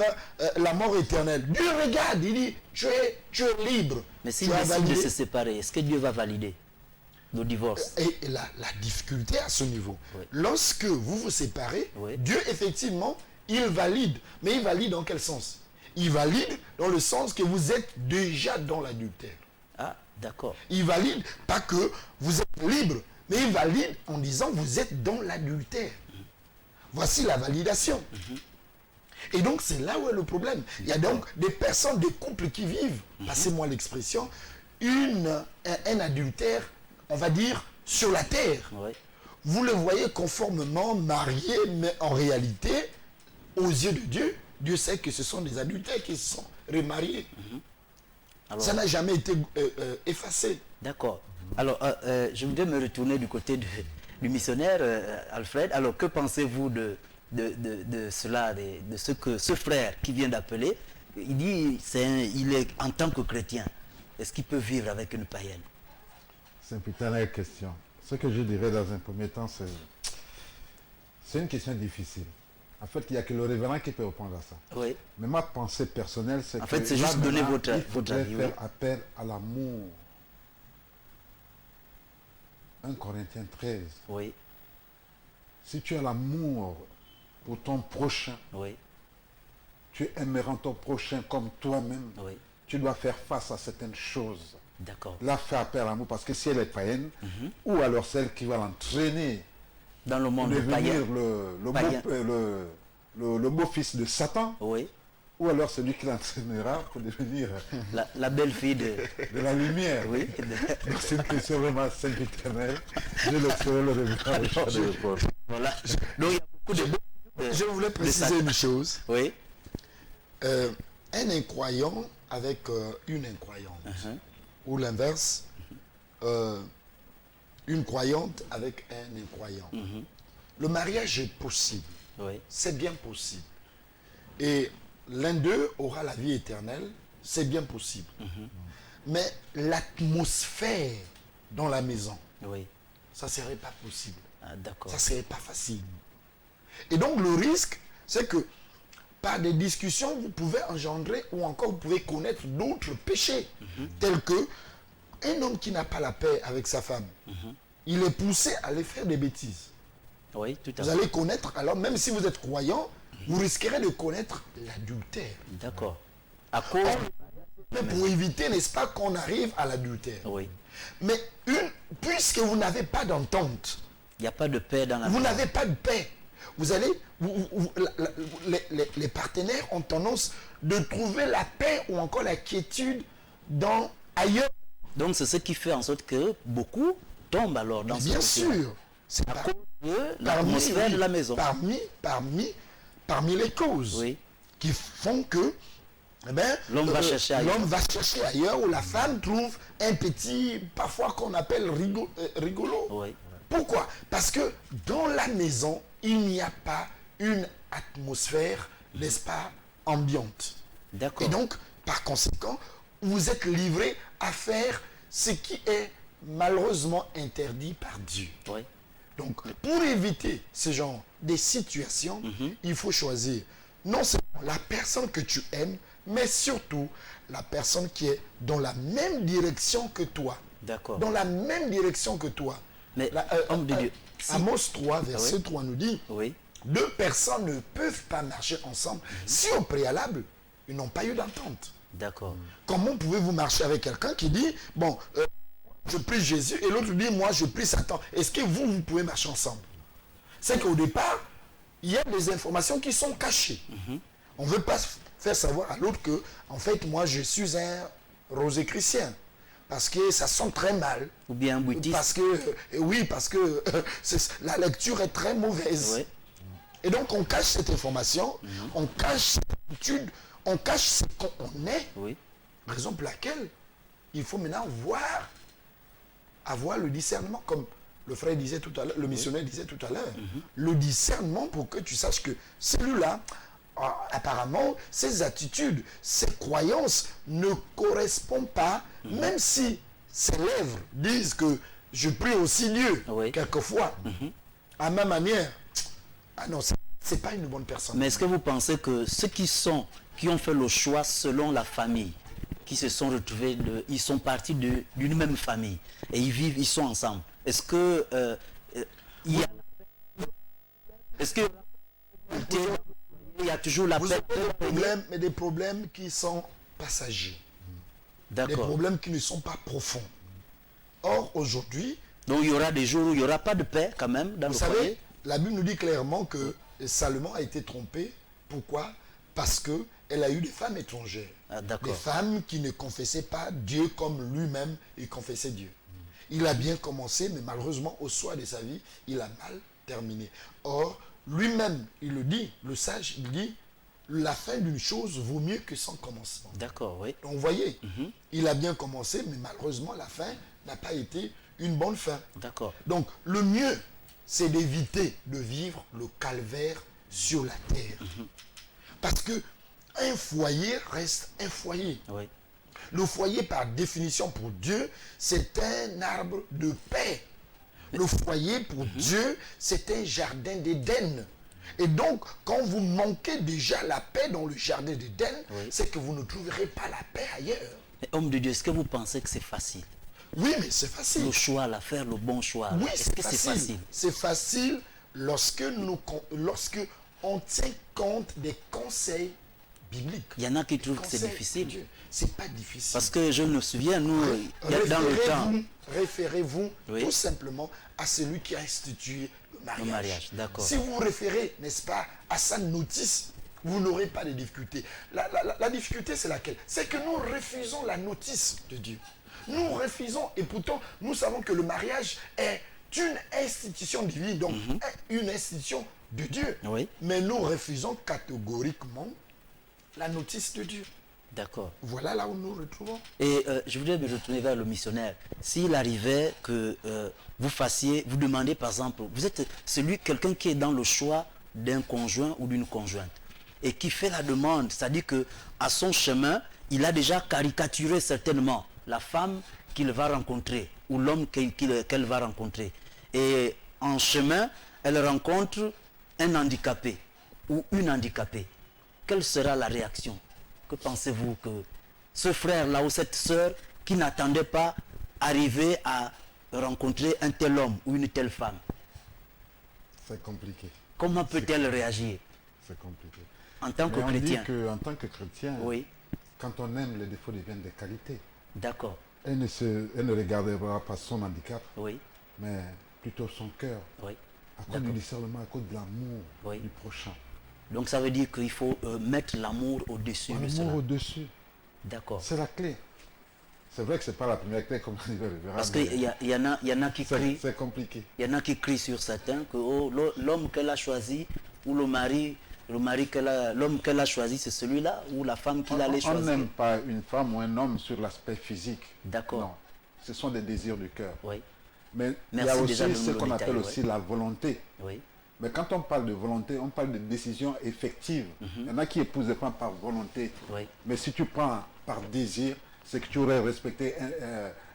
S2: la mort éternelle. Dieu regarde, il dit, tu es libre.
S1: Mais
S2: Tu
S1: s'ils
S2: as
S1: décident de
S2: validé.
S1: se séparer, est-ce que Dieu va valider le divorce?
S2: Et la difficulté à ce niveau,
S1: Oui.
S2: lorsque vous vous séparez,
S1: Oui.
S2: Dieu effectivement, il valide. Mais il valide dans quel sens? Il valide dans le sens que vous êtes déjà dans l'adultère.
S1: Ah, d'accord.
S2: Il valide pas que vous êtes libre, mais il valide en disant vous êtes dans l'adultère. Voici la validation. Et donc c'est là où est le problème. Il y a donc des personnes, des couples qui vivent, passez-moi l'expression, un adultère, on va dire, sur la terre.
S1: Oui.
S2: Vous le voyez conformément marié, mais en réalité, aux yeux de Dieu, Dieu sait que ce sont des adultères qui se sont remariés.
S1: Alors,
S2: Ça n'a jamais été effacé.
S1: d'accord. Alors, je voudrais me retourner du côté du missionnaire Alfred. Alors, que pensez-vous de cela, de ce que ce frère qui vient d'appeler, il dit, il est en tant que chrétien, est-ce qu'il peut vivre avec une païenne?
S3: C'est une éternelle question. Ce que je dirais dans un premier temps, c'est une question difficile. En fait, il n'y a que le révérend qui peut répondre à ça.
S1: Oui.
S3: Mais ma pensée personnelle, c'est que...
S1: En fait, c'est
S3: là,
S1: juste donner
S3: maintenant,
S1: votre
S3: il faudrait
S1: avis,
S3: faire
S1: oui.
S3: appel à l'amour. 1 Corinthiens 13.
S1: Oui,
S3: Si tu as l'amour pour ton prochain,
S1: oui,
S3: tu aimeras ton prochain comme toi-même,
S1: oui.
S3: tu dois faire face à certaines choses.
S1: D'accord.
S3: Là, faire appel à l'amour, parce que si elle est païenne, ou alors celle qui va l'entraîner
S1: Dans le
S3: pour
S1: monde
S3: devenir
S1: païen. Païen.
S3: le beau-fils de Satan,
S1: Oui.
S3: ou alors celui qui l'entraînera pour devenir
S1: La belle-fille de...
S3: de la lumière.
S1: Oui.
S3: Donc c'est une question vraiment sempiternelle. Je laisserai le révérend le choix de répondre.
S1: Voilà. Donc, il y a beaucoup de...
S2: Je voulais préciser
S1: Satan.
S2: une chose.
S1: Oui.
S2: Un incroyant avec une incroyante. Ou l'inverse, une croyante avec un incroyant. Le mariage est possible.
S1: Oui.
S2: C'est bien possible. Et l'un d'eux aura la vie éternelle. C'est bien possible. Mais l'atmosphère dans la maison,
S1: Oui.
S2: ça ne serait pas possible.
S1: Ah, d'accord.
S2: Ça ne serait pas facile. Et donc le risque, c'est que par des discussions, vous pouvez engendrer ou encore vous pouvez connaître d'autres péchés, tels que un homme qui n'a pas la paix avec sa femme, il est poussé à aller faire des bêtises.
S1: Oui, tout à
S2: Vous
S1: fait.
S2: allez connaître, alors même si vous êtes croyant, vous risquerez de connaître l'adultère.
S1: D'accord. À cause...
S2: Mais pour éviter, n'est-ce pas, qu'on arrive à l'adultère.
S1: Oui.
S2: Mais puisque vous n'avez pas d'entente,
S1: Il n'y a pas de paix dans la
S2: vous
S1: maison.
S2: n'avez pas de paix. Vous allez, les partenaires ont tendance de trouver la paix ou encore la quiétude ailleurs.
S1: Donc, c'est ce qui fait en sorte que beaucoup tombent alors dans ce
S2: Bien
S1: côté-là.
S2: sûr, c'est
S1: À cause de
S2: parmi,
S1: l'atmosphère de la maison.
S2: Parmi les causes
S1: Oui.
S2: qui font que eh ben,
S1: L'homme va chercher ailleurs.
S2: l'homme va chercher ailleurs où la femme trouve un petit, parfois qu'on appelle rigolo.
S1: Oui.
S2: Pourquoi? Parce que dans la maison, il n'y a pas une atmosphère, n'est-ce pas, ambiante.
S1: D'accord.
S2: Et donc, par conséquent, vous êtes livré à faire ce qui est malheureusement interdit par Dieu.
S1: Oui.
S2: Donc, pour éviter ce genre de situations, il faut choisir non seulement la personne que tu aimes, mais surtout la personne qui est dans la même direction que toi.
S1: D'accord.
S2: Dans la même direction que toi.
S1: Mais, homme de Dieu, si-
S2: Amos 3, verset
S1: Oui.
S2: 3 nous dit,
S1: Oui.
S2: deux personnes ne peuvent pas marcher ensemble si au préalable, ils n'ont pas eu d'entente.
S1: D'accord.
S2: Comment pouvez-vous marcher avec quelqu'un qui dit, bon, je prie Jésus, et l'autre dit, moi, je prie Satan. Est-ce que vous pouvez marcher ensemble? C'est qu'au départ, il y a des informations qui sont cachées. On ne veut pas faire savoir à l'autre que, en fait, moi, je suis un rosicrucien. Parce que ça sent très mal.
S1: Ou bien un bouddhiste.
S2: Parce que la lecture est très mauvaise.
S1: Oui.
S2: Et donc, on cache cette information, on cache cette attitude, on cache ce qu'on est.
S1: Oui.
S2: Raison pour laquelle il faut maintenant avoir le discernement, comme le frère disait tout à l'heure, le missionnaire disait tout à l'heure. Le discernement pour que tu saches que celui-là, apparemment, ses attitudes, ses croyances ne correspondent pas, même si ses lèvres disent que je prie aussi Dieu, quelquefois, à ma manière. Ah non, c'est pas une bonne personne.
S1: Mais est-ce que vous pensez que ceux qui ont fait le choix selon la famille, qui se sont retrouvés, ils sont partis d'une même famille et ils sont ensemble, est-ce que il y a, est-ce que il y a toujours la paix,
S2: mais des problèmes qui sont passagers.
S1: d'accord.
S2: Des problèmes qui ne sont pas profonds. Or, aujourd'hui,
S1: donc il y aura des jours où il n'y aura pas de paix quand même dans le foyer.
S2: Vous savez, la Bible nous dit clairement que Salomon a été trompé. Pourquoi? Parce qu'elle a eu des femmes étrangères.
S1: Ah, d'accord.
S2: Des femmes qui ne confessaient pas Dieu comme lui-même il confessait Dieu. Il a bien commencé, mais malheureusement, au soir de sa vie, il a mal terminé. Or, lui-même, il le dit, le sage, il dit, la fin d'une chose vaut mieux que son commencement.
S1: D'accord, oui.
S2: Donc, vous voyez, il a bien commencé, mais malheureusement, la fin n'a pas été une bonne fin.
S1: D'accord.
S2: Donc, le mieux, c'est d'éviter de vivre le calvaire sur la terre. Parce que un foyer reste un foyer.
S1: Oui.
S2: Le foyer, par définition pour Dieu, c'est un arbre de paix. Le foyer, pour Dieu, c'est un jardin d'Éden. Et donc, quand vous manquez déjà la paix dans le jardin d'Éden, c'est que vous ne trouverez pas la paix ailleurs.
S1: Mais homme de Dieu, est-ce que vous pensez que c'est facile?
S2: Oui, mais c'est facile.
S1: Le choix, là, faire le bon choix.
S2: Oui,
S1: est-ce que c'est facile?
S2: C'est facile lorsque on tient compte des conseils bibliques.
S1: Il y en a qui trouvent que c'est
S2: Conseils
S1: difficile.
S2: de Dieu. C'est pas difficile.
S1: Parce que je me souviens, nous, dans le temps.
S2: Référez-vous
S1: Oui.
S2: tout simplement à celui qui a institué le mariage.
S1: Le mariage, d'accord.
S2: Si vous vous référez, n'est-ce pas, à sa notice, vous n'aurez pas de difficulté. La difficulté, c'est laquelle? C'est que nous refusons la notice de Dieu. Nous refusons, et pourtant, nous savons que le mariage est une institution divine, donc une institution de Dieu.
S1: Oui.
S2: Mais nous refusons catégoriquement la notice de Dieu.
S1: D'accord.
S2: Voilà là où nous nous retrouvons.
S1: Et je voudrais me retourner vers le missionnaire. S'il arrivait que vous demandez par exemple, vous êtes quelqu'un qui est dans le choix d'un conjoint ou d'une conjointe et qui fait la demande, c'est-à-dire que à son chemin, il a déjà caricaturé certainement la femme qu'il va rencontrer ou l'homme qu'elle va rencontrer. Et en chemin, elle rencontre un handicapé ou une handicapée. Quelle sera la réaction? Que pensez-vous que ce frère-là ou cette sœur qui n'attendait pas arriver à rencontrer un tel homme ou une telle femme?
S3: C'est compliqué.
S1: Comment peut-elle réagir
S3: C'est compliqué.
S1: en tant que
S3: Mais
S1: chrétien?
S3: on dit qu'en tant que chrétien,
S1: Oui,
S3: quand on aime, les défauts deviennent des qualités.
S1: d'accord.
S3: Elle ne regardera pas son handicap,
S1: Oui,
S3: mais plutôt son cœur,
S1: oui.
S3: à cause du discernement, à cause de l'amour
S1: Oui.
S3: du prochain.
S1: Donc ça veut dire qu'il faut mettre l'amour au-dessus de cela.
S3: L'amour au-dessus,
S1: D'accord.
S3: c'est la clé. C'est vrai que ce n'est pas la première clé, comme on le verra.
S1: Parce qu'il y en a qui crient.
S3: C'est compliqué.
S1: Il y en a qui crient sur certains que l'homme qu'elle a choisi ou l'homme qu'elle a choisi, c'est celui-là ou la femme qu'il allait
S3: On
S1: choisir.
S3: n'aime pas une femme ou un homme sur l'aspect physique.
S1: D'accord.
S3: Non, ce sont des désirs du cœur.
S1: Oui,
S3: Mais il y
S1: Merci
S3: a
S1: déjà
S3: aussi
S1: de
S3: ce
S1: nous
S3: qu'on
S1: le
S3: appelle
S1: détailler,
S3: aussi la volonté.
S1: oui.
S3: Mais quand on parle de volonté, on parle de décision effective. Il y en a qui épousent des femmes par volonté.
S1: Oui.
S3: Mais si tu prends par désir, c'est que tu aurais respecté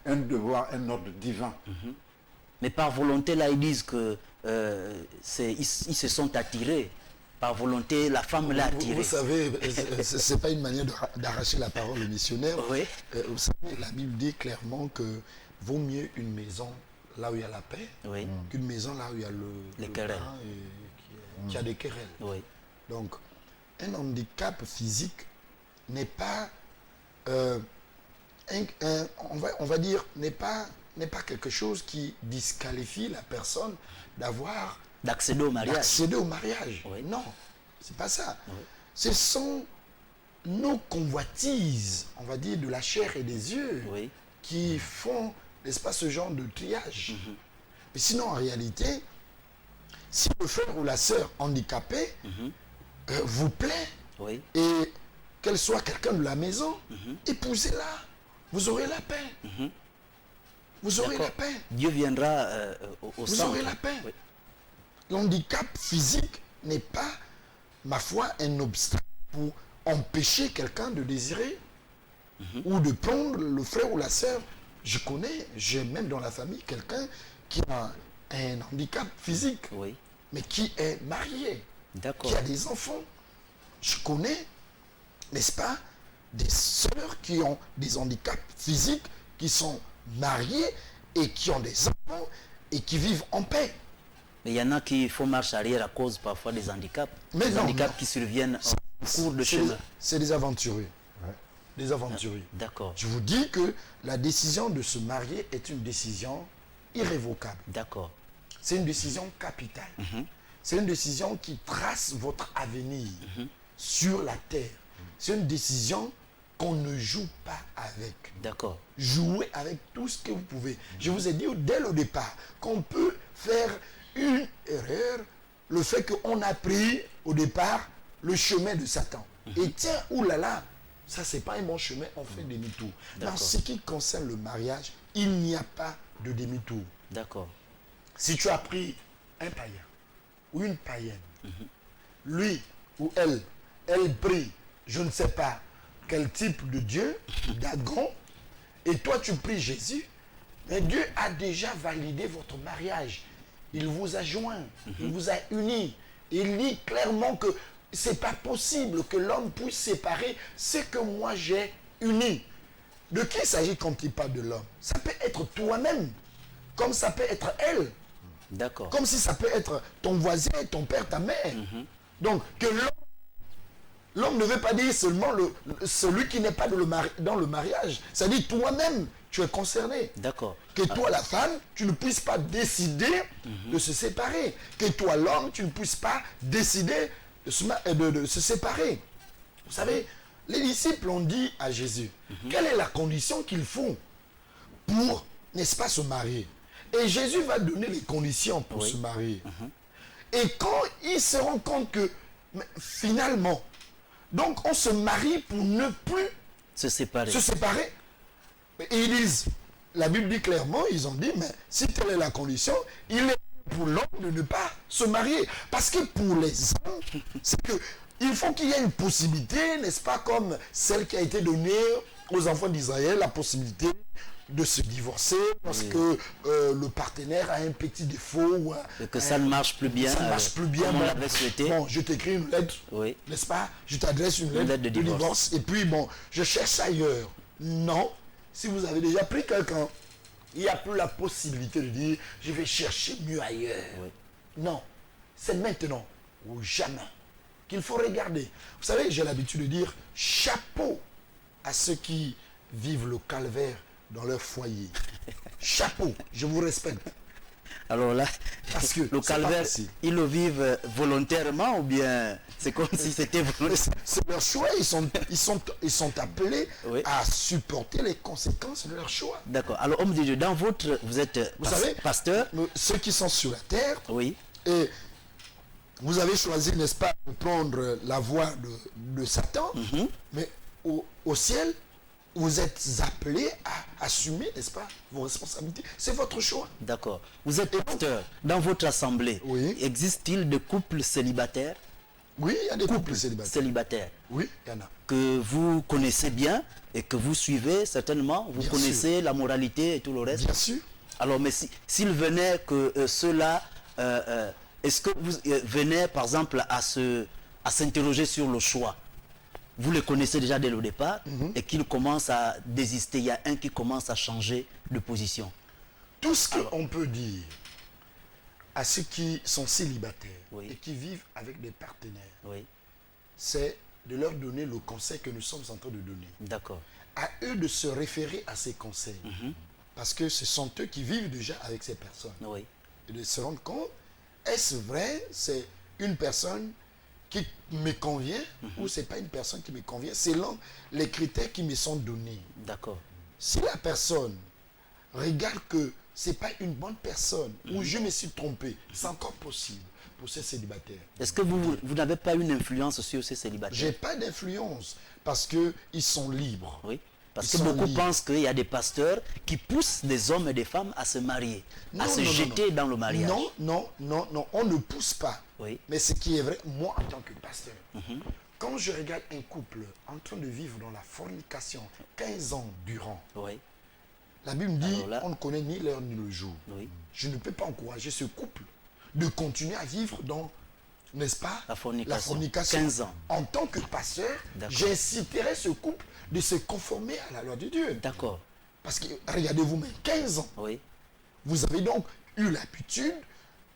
S3: un devoir, un ordre divin.
S1: Mais par volonté, là, ils disent que ils se sont attirés. Par volonté, la femme l'a attiré.
S2: Vous savez, c'est pas une manière d'arracher la parole au missionnaire.
S1: Oui.
S2: Vous savez, la Bible dit clairement que vaut mieux une maison là où il y a la paix
S1: Oui.
S2: qu'une maison là où il y a
S1: Les
S2: le
S1: querelles.
S2: pain et qu'il y a des querelles.
S1: Oui.
S2: Donc, un handicap physique n'est pas, on va dire, n'est pas quelque chose qui disqualifie la personne
S1: d'accéder au mariage.
S2: D'accéder au mariage.
S1: Oui.
S2: Non, c'est pas ça.
S1: Oui.
S2: Ce sont nos convoitises, on va dire, de la chair et des yeux
S1: Oui.
S2: qui font, n'est-ce pas, ce genre de triage. Mais sinon, en réalité, si le frère ou la sœur handicapée vous plaît,
S1: Oui.
S2: et qu'elle soit quelqu'un de la maison, épousez-la. Vous aurez la paix. Vous aurez la
S1: D'accord.
S2: paix.
S1: Dieu viendra au
S2: Vous
S1: centre.
S2: aurez la paix.
S1: Oui.
S2: L'handicap physique n'est pas, ma foi, un obstacle pour empêcher quelqu'un de désirer ou de prendre le frère ou la sœur. Je connais, j'ai même dans la famille quelqu'un qui a un handicap physique,
S1: Oui.
S2: mais qui est marié,
S1: D'accord.
S2: qui a des enfants. Je connais, n'est-ce pas, des sœurs qui ont des handicaps physiques, qui sont mariées et qui ont des enfants et qui vivent en paix.
S1: Mais il y en a qui font marche arrière à cause parfois des handicaps.
S2: Mais
S1: des
S2: non,
S1: handicaps
S2: non.
S1: qui surviennent en cours de chemin.
S2: C'est des aventuriers.
S3: Ouais.
S2: Des aventuriers.
S1: D'accord.
S2: Je vous dis que la décision de se marier est une décision irrévocable.
S1: D'accord.
S2: C'est une décision capitale. C'est une décision qui trace votre avenir sur la terre. C'est une décision qu'on ne joue pas avec.
S1: D'accord.
S2: Jouez avec tout ce que vous pouvez. Je vous ai dit dès le départ qu'on peut faire une erreur, le fait qu'on a pris au départ le chemin de Satan. Et tiens, oulala, ça c'est pas un bon chemin, on fait demi-tour. Dans
S1: D'accord.
S2: ce qui concerne le mariage, il n'y a pas de demi-tour.
S1: D'accord.
S2: Si tu as pris un païen ou une païenne, lui ou elle prie, je ne sais pas quel type de Dieu, Dagon, et toi tu pries Jésus, mais Dieu a déjà validé votre mariage. Il vous a joint, il vous a unis. Il dit clairement que c'est pas possible que l'homme puisse séparer ce que moi j'ai uni. De qui il s'agit quand il parle de l'homme? Ça peut être toi-même, comme ça peut être elle.
S1: D'accord.
S2: Comme si ça peut être ton voisin, ton père, ta mère. Donc, que l'homme ne veut pas dire seulement celui qui n'est pas dans le mariage. Ça dit toi-même, tu es concerné.
S1: D'accord.
S2: Que toi, la femme, tu ne puisses pas décider de se séparer. Que toi, l'homme, tu ne puisses pas décider de se séparer. Vous savez, les disciples ont dit à Jésus, quelle est la condition qu'il faut pour, n'est-ce pas, se marier? Et Jésus va donner les conditions pour se marier. Et quand ils se rendent compte que, mais finalement, donc on se marie pour ne plus
S1: Se séparer.
S2: se séparer. Et ils disent, la Bible dit clairement, ils ont dit, mais si telle est la condition, il est pour l'homme de ne pas se marier. Parce que pour les hommes, c'est que il faut qu'il y ait une possibilité, n'est-ce pas, comme celle qui a été donnée aux enfants d'Israël, la possibilité de se divorcer parce que le partenaire a un petit défaut ou
S1: Et que ça ne marche plus bien.
S2: ça ne marche plus bien.
S1: Comme on
S2: Bon,
S1: l'avait souhaité.
S2: bon, je t'écris une lettre,
S1: Oui.
S2: n'est-ce pas? Je t'adresse une lettre
S1: lettre de
S2: de
S1: divorce.
S2: divorce. Et puis, bon, je cherche ailleurs. Non. Si vous avez déjà pris quelqu'un, il n'y a plus la possibilité de dire, je vais chercher mieux ailleurs.
S1: Oui.
S2: Non. C'est maintenant ou jamais qu'il faut regarder. Vous savez, j'ai l'habitude de dire, chapeau à ceux qui vivent le calvaire dans leur foyer. Chapeau, je vous respecte.
S1: Alors là,
S2: Parce que
S1: le
S2: c'est pas
S1: calvaire,
S2: facile.
S1: ils le vivent volontairement ou bien c'est comme si c'était volontaire?
S2: C'est leur choix, ils sont appelés
S1: Oui.
S2: à supporter les conséquences de leur choix.
S1: D'accord. Alors, homme de Dieu, dans votre... Vous êtes
S2: Vous savez,
S1: pasteur?
S2: ceux qui sont sur la terre,
S1: Oui.
S2: et vous avez choisi, n'est-ce pas, de prendre la voie de Satan, mais au ciel, vous êtes appelés à assumer, n'est-ce pas, vos responsabilités. C'est votre choix.
S1: D'accord. Vous êtes pasteur. Dans votre assemblée,
S2: Oui.
S1: existe-t-il de couples célibataires?
S2: Oui, il y a des couples célibataires.
S1: Célibataires
S2: Oui, il y en a.
S1: que vous connaissez bien et que vous suivez certainement. Vous
S2: Bien
S1: connaissez la moralité et tout le reste.
S2: Bien sûr.
S1: Alors, mais s'il venait que ceux-là, est-ce que vous venez, par exemple, à s'interroger sur le choix? Vous les connaissez déjà dès le départ et qu'ils commencent à désister. Il y a un qui commence à changer de position.
S2: Tout ce qu'on peut dire à ceux qui sont célibataires
S1: Oui.
S2: et qui vivent avec des partenaires,
S1: Oui,
S2: c'est de leur donner le conseil que nous sommes en train de donner.
S1: d'accord.
S2: À eux de se référer à ces conseils. Parce que ce sont eux qui vivent déjà avec ces personnes.
S1: Oui,
S2: Et de se rendre compte, est-ce vrai, c'est une personne qui me convient ou c'est pas une personne qui me convient selon les critères qui me sont donnés.
S1: d'accord.
S2: Si la personne regarde que c'est pas une bonne personne ou je me suis trompé, c'est encore possible pour ces célibataires.
S1: Est-ce que vous n'avez pas une influence sur ces célibataires?
S2: J'ai pas d'influence parce que ils sont libres.
S1: Oui. Parce
S2: Ils
S1: que
S2: sont
S1: beaucoup
S2: libres.
S1: pensent qu'il y a des pasteurs qui poussent des hommes et des femmes à se marier, à se jeter dans le mariage.
S2: Non, on ne pousse pas.
S1: Oui.
S2: Mais ce qui est vrai, moi en tant que pasteur, quand je regarde un couple en train de vivre dans la fornication 15 ans durant,
S1: Oui,
S2: la Bible dit,
S1: Alors là-
S2: on ne connaît ni l'heure ni le jour.
S1: oui.
S2: Je ne peux pas encourager ce couple de continuer à vivre dans, n'est-ce pas,
S1: La fornication. 15 ans.
S2: En tant que pasteur,
S1: D'accord.
S2: j'inciterai ce couple de se conformer à la loi de Dieu.
S1: D'accord.
S2: Parce que, regardez vous-même, 15 ans.
S1: Oui,
S2: Vous avez donc eu l'habitude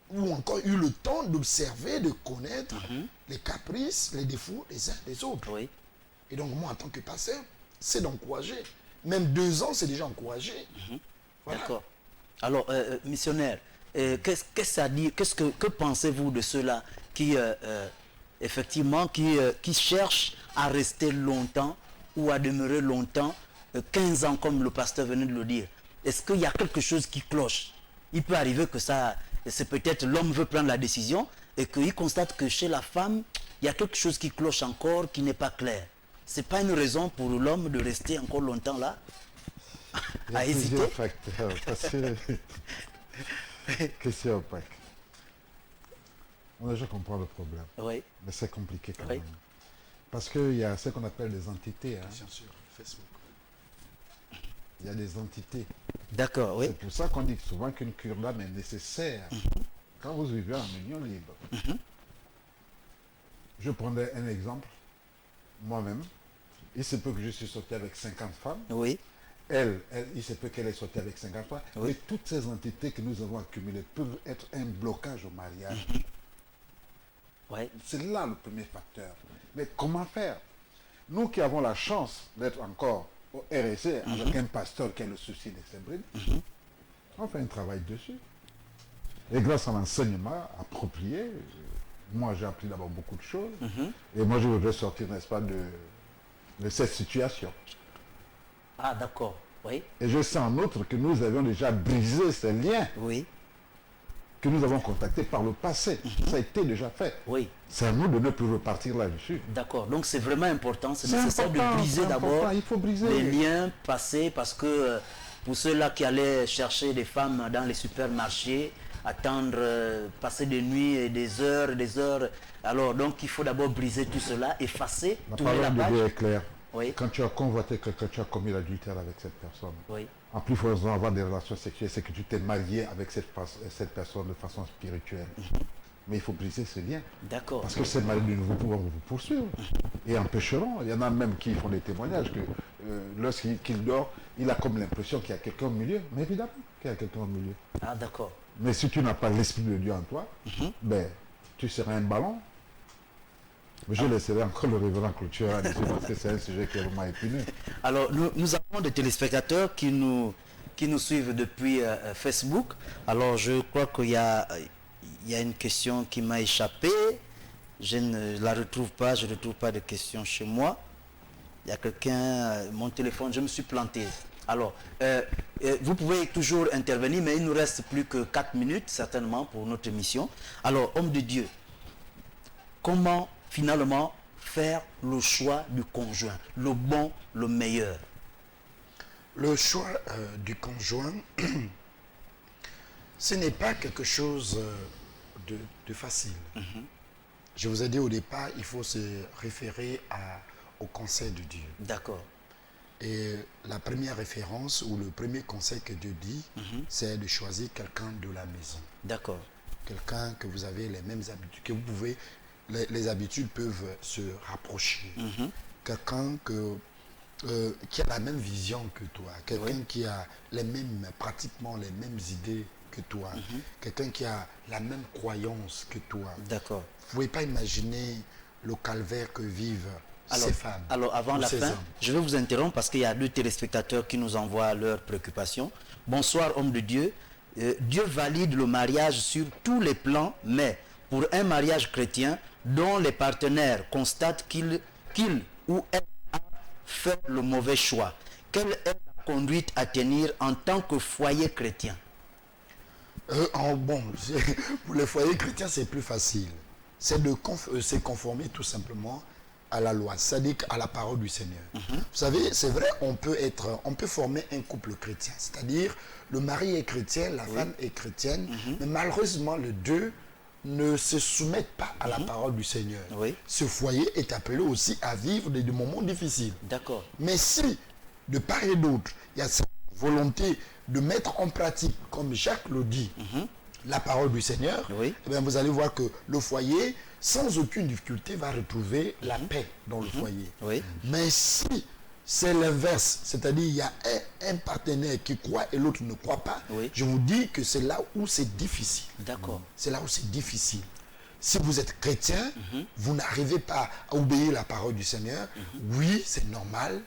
S2: ou encore eu le temps d'observer, de connaître les caprices, les défauts des uns des autres.
S1: oui.
S2: Et donc moi, en tant que pasteur, c'est d'encourager. Même 2 ans, c'est déjà encouragé. Voilà.
S1: D'accord. Alors, missionnaire, qu'est-ce que ça dit, que pensez-vous de ceux-là qui, effectivement, qui cherchent à rester longtemps ou à demeurer longtemps, 15 ans comme le pasteur venait de le dire? Est-ce qu'il y a quelque chose qui cloche? Il peut arriver que ça, c'est peut-être l'homme veut prendre la décision et qu'il constate que chez la femme, il y a quelque chose qui cloche encore, qui n'est pas clair. C'est pas une raison pour l'homme de rester encore longtemps là,
S3: Il y a
S1: à hésiter.
S3: plusieurs facteurs. Parce que... Question opaque. On a déjà compris le problème.
S1: Oui,
S3: Mais c'est compliqué quand
S1: Oui.
S3: même. Parce qu'il y a ce qu'on appelle des entités. hein.
S2: Bien sûr, Facebook.
S3: Il y a des entités.
S1: d'accord, oui.
S3: C'est pour ça qu'on dit souvent qu'une cure d'âme est nécessaire quand vous vivez en union libre. Je prendrai un exemple. Moi-même, il se peut que je suis sorti avec 50 femmes.
S1: Oui,
S3: Elle, il se peut qu'elle ait sorti avec 50 femmes.
S1: Oui.
S3: Mais toutes ces entités que nous avons accumulées peuvent être un blocage au mariage.
S1: oui,
S3: C'est là le premier facteur. Mais comment faire? Nous qui avons la chance d'être encore au RSC avec un pasteur qui a le souci des symboliques, on fait un travail dessus. Et grâce à l'enseignement approprié, moi j'ai appris d'abord beaucoup de choses. Et moi je voudrais sortir, n'est-ce pas, de cette situation.
S1: ah d'accord, oui,
S3: Et je sais en outre que nous avions déjà brisé ces liens
S1: oui,
S3: que nous avons contactés par le passé. Ça a été déjà fait.
S1: oui,
S3: C'est à nous de ne plus repartir là-dessus.
S1: d'accord. Donc c'est vraiment important, c'est
S3: C'est
S1: nécessaire de
S3: important,
S1: briser
S3: c'est
S1: d'abord
S3: important, il faut briser.
S1: les liens passés parce que pour ceux-là qui allaient chercher des femmes dans les supermarchés, attendre, passer des nuits et des heures, alors donc il faut d'abord briser tout cela, effacer,
S3: La
S1: tourner la
S3: parole de
S1: page.
S3: Dieu est claire.
S1: Oui.
S3: Quand tu as convoité quelqu'un, tu as commis l'adultère avec cette personne.
S1: Oui,
S3: En plus faisant avoir des relations sexuelles, c'est que tu t'es marié avec cette personne de façon spirituelle. Mais il faut briser ce lien.
S1: d'accord,
S3: Parce que ces maris de nouveau pourront vous poursuivre et empêcheront. Il y en a même qui font des témoignages que lorsqu'il dort, il a comme l'impression qu'il y a quelqu'un au milieu. Mais évidemment qu'il y a quelqu'un au milieu.
S1: ah d'accord,
S3: Mais si tu n'as pas l'Esprit de Dieu en toi, ben, tu seras un ballon. Mais je laisserai encore le révérend clôturer là-dessus parce que c'est un sujet qui est vraiment épineux.
S1: Alors, nous avons des téléspectateurs qui nous suivent depuis Facebook. Alors, je crois qu'il y a une question qui m'a échappé. Je ne la retrouve pas, je ne retrouve pas de question chez moi. Il y a quelqu'un, mon téléphone, je me suis planté. Alors, vous pouvez toujours intervenir, mais il ne nous reste plus que 4 minutes, certainement, pour notre émission. Alors, homme de Dieu, comment finalement faire le choix du conjoint, le bon, le meilleur?
S2: Le choix du conjoint, ce n'est pas quelque chose de facile. Je vous ai dit au départ, il faut se référer au conseil de Dieu.
S1: D'accord.
S2: Et la première référence ou le premier conseil que Dieu dit, c'est de choisir quelqu'un de la maison.
S1: D'accord.
S2: Quelqu'un que vous avez les mêmes habitudes, que vous pouvez, les habitudes peuvent se rapprocher. Quelqu'un qui a la même vision que toi, quelqu'un qui a pratiquement les mêmes idées que toi, quelqu'un qui a la même croyance que toi.
S1: D'accord.
S2: Vous ne pouvez pas imaginer le calvaire que vivent
S1: Alors,
S2: ces femmes.
S1: alors avant
S2: ou
S1: la
S2: ces
S1: fin,
S2: hommes.
S1: je vais vous interrompre parce qu'il y a 2 téléspectateurs qui nous envoient leurs préoccupations. Bonsoir, homme de Dieu. Dieu valide le mariage sur tous les plans, mais pour un mariage chrétien dont les partenaires constatent qu'il ou elle a fait le mauvais choix, quelle est la conduite à tenir en tant que foyer chrétien?
S2: Bon, pour les foyers chrétiens, c'est plus facile. C'est de se conformer tout simplement à la loi, c'est-à-dire à la parole du Seigneur. Vous savez, c'est vrai, on peut former un couple chrétien, c'est-à-dire le mari est chrétien, la femme est chrétienne, mais malheureusement, les deux ne se soumettent pas à la parole du Seigneur.
S1: Oui.
S2: Ce foyer est appelé aussi à vivre des moments difficiles.
S1: D'accord.
S2: Mais si, de part et d'autre, il y a cette volonté de mettre en pratique, comme Jacques le dit, la parole du Seigneur,
S1: Oui.
S2: eh bien, vous allez voir que le foyer, sans aucune difficulté, va retrouver la paix dans le foyer.
S1: Oui.
S2: Mais si c'est l'inverse, c'est-à-dire il y a un partenaire qui croit et l'autre ne croit pas,
S1: Oui.
S2: je vous dis que c'est là où c'est difficile.
S1: D'accord.
S2: C'est là où c'est difficile. Si vous êtes chrétien, vous n'arrivez pas à obéir la parole du Seigneur. Oui, c'est normal.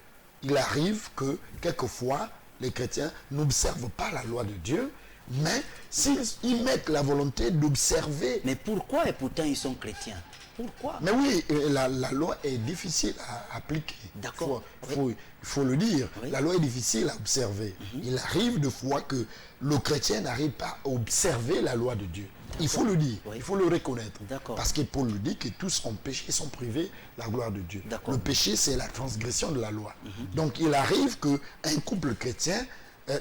S2: Il arrive que quelquefois, les chrétiens n'observent pas la loi de Dieu, mais s'ils mettent la volonté d'observer.
S1: Mais pourquoi et pourtant ils sont chrétiens? Pourquoi?
S2: Mais oui, la loi est difficile à appliquer.
S1: D'accord.
S2: Il faut le dire.
S1: Oui.
S2: La loi est difficile à observer. Il arrive de fois que le chrétien n'arrive pas à observer la loi de Dieu. Il faut le dire,
S1: Oui.
S2: il faut le reconnaître.
S1: D'accord.
S2: Parce que Paul le dit que tous ont péché et sont privés de la gloire de Dieu.
S1: D'accord.
S2: Le péché, c'est la transgression de la loi. Donc il arrive qu'un couple chrétien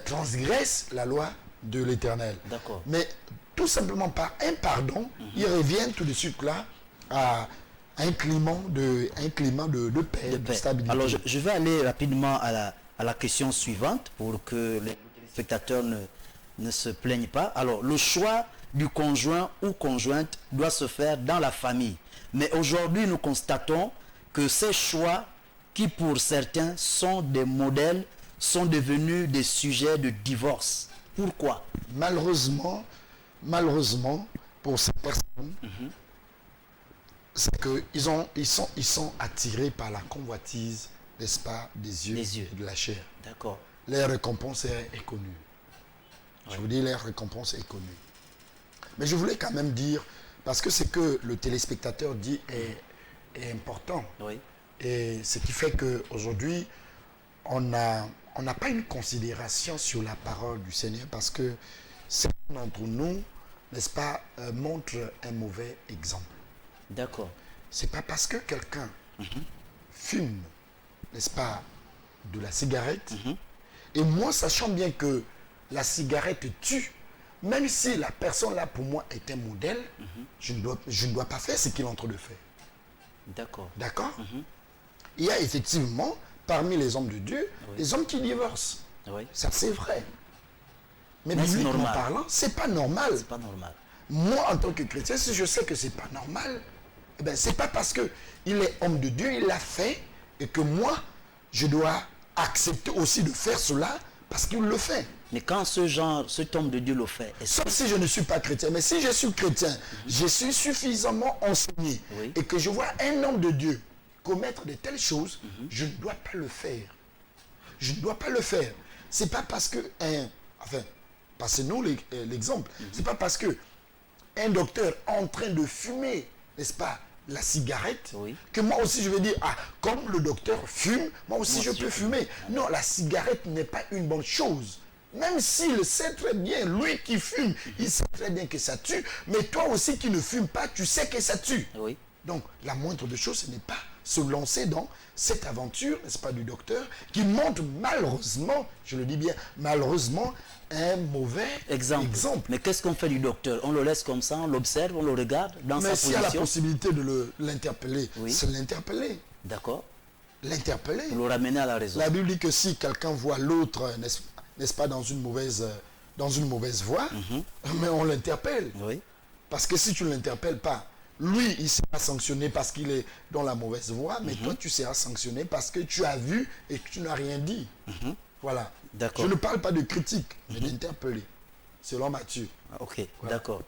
S2: transgresse la loi de l'Éternel.
S1: D'accord.
S2: Mais tout simplement par un pardon, ils reviennent tout de suite là à un climat de paix, de
S1: paix.
S2: stabilité.
S1: Alors je vais aller rapidement à la question suivante pour que les spectateurs ne se plaignent pas. Alors le choix du conjoint ou conjointe doit se faire dans la famille. Mais aujourd'hui nous constatons que ces choix qui pour certains sont des modèles sont devenus des sujets de divorce. Pourquoi?
S2: Malheureusement, pour ces personnes, c'est qu'ils sont attirés par la convoitise, n'est-ce pas, des yeux
S1: Des yeux.
S2: et de la chair.
S1: D'accord.
S2: Leur récompense est connue. Je vous dis, leur récompense est connue. Mais je voulais quand même dire, parce que ce que le téléspectateur dit est important.
S1: Oui.
S2: Et ce qui fait qu'aujourd'hui, on n'a pas une considération sur la parole du Seigneur parce que certains d'entre nous, n'est-ce pas, montrent un mauvais exemple.
S1: D'accord.
S2: C'est pas parce que quelqu'un fume, n'est-ce pas, de la cigarette, et moi, sachant bien que la cigarette tue, même si la personne là pour moi est un modèle, je ne dois pas faire ce qu'il est en train de faire.
S1: D'accord.
S2: D'accord? Il y a effectivement, parmi les hommes de Dieu, des hommes qui divorcent.
S1: Oui.
S2: Ça, c'est vrai. Mais
S1: Mais c'est
S2: bibliquement
S1: normal.
S2: parlant, c'est pas normal.
S1: C'est pas normal.
S2: Moi, en tant que chrétien, si je sais que c'est pas normal, eh ben, c'est pas parce que il est homme de Dieu, il l'a fait, et que moi, je dois accepter aussi de faire cela parce qu'il le fait.
S1: Mais quand cet homme de Dieu le fait, est-ce
S2: Sauf si je ne suis pas chrétien. Mais si je suis chrétien, je suis suffisamment enseigné
S1: Oui.
S2: et que je vois un homme de Dieu commettre de telles choses, je ne dois pas le faire. Je ne dois pas le faire. C'est pas parce que passez-nous l'exemple. C'est pas parce que un docteur en train de fumer, n'est-ce pas, la cigarette,
S1: Oui.
S2: que moi aussi je vais dire, ah, comme le docteur fume, moi aussi je peux fumer. Non, la cigarette n'est pas une bonne chose. Même s'il sait très bien, lui qui fume, il sait très bien que ça tue, mais toi aussi qui ne fumes pas, tu sais que ça tue.
S1: Oui.
S2: Donc, la moindre des choses, ce n'est pas se lancer dans cette aventure, n'est-ce pas, du docteur, qui montre malheureusement, je le dis bien, malheureusement, un mauvais exemple.
S1: Mais qu'est-ce qu'on fait du docteur? On le laisse comme ça, on l'observe, on le regarde dans
S2: Mais
S1: sa
S2: s'il y a la
S1: position.
S2: possibilité de l'interpeller,
S1: Oui.
S2: c'est l'interpeller.
S1: D'accord.
S2: L'interpeller.
S1: Pour le ramener à la raison.
S2: La Bible dit que si quelqu'un voit l'autre, n'est-ce pas, dans une mauvaise voie, mais on l'interpelle.
S1: Oui.
S2: Parce que si tu ne l'interpelles pas, lui, il sera sanctionné parce qu'il est dans la mauvaise voie, mais toi, tu seras sanctionné parce que tu as vu et que tu n'as rien dit. Voilà.
S1: D'accord.
S2: Je ne parle pas de critique, mais d'interpeller. selon Matthieu.
S1: Ok, d'accord.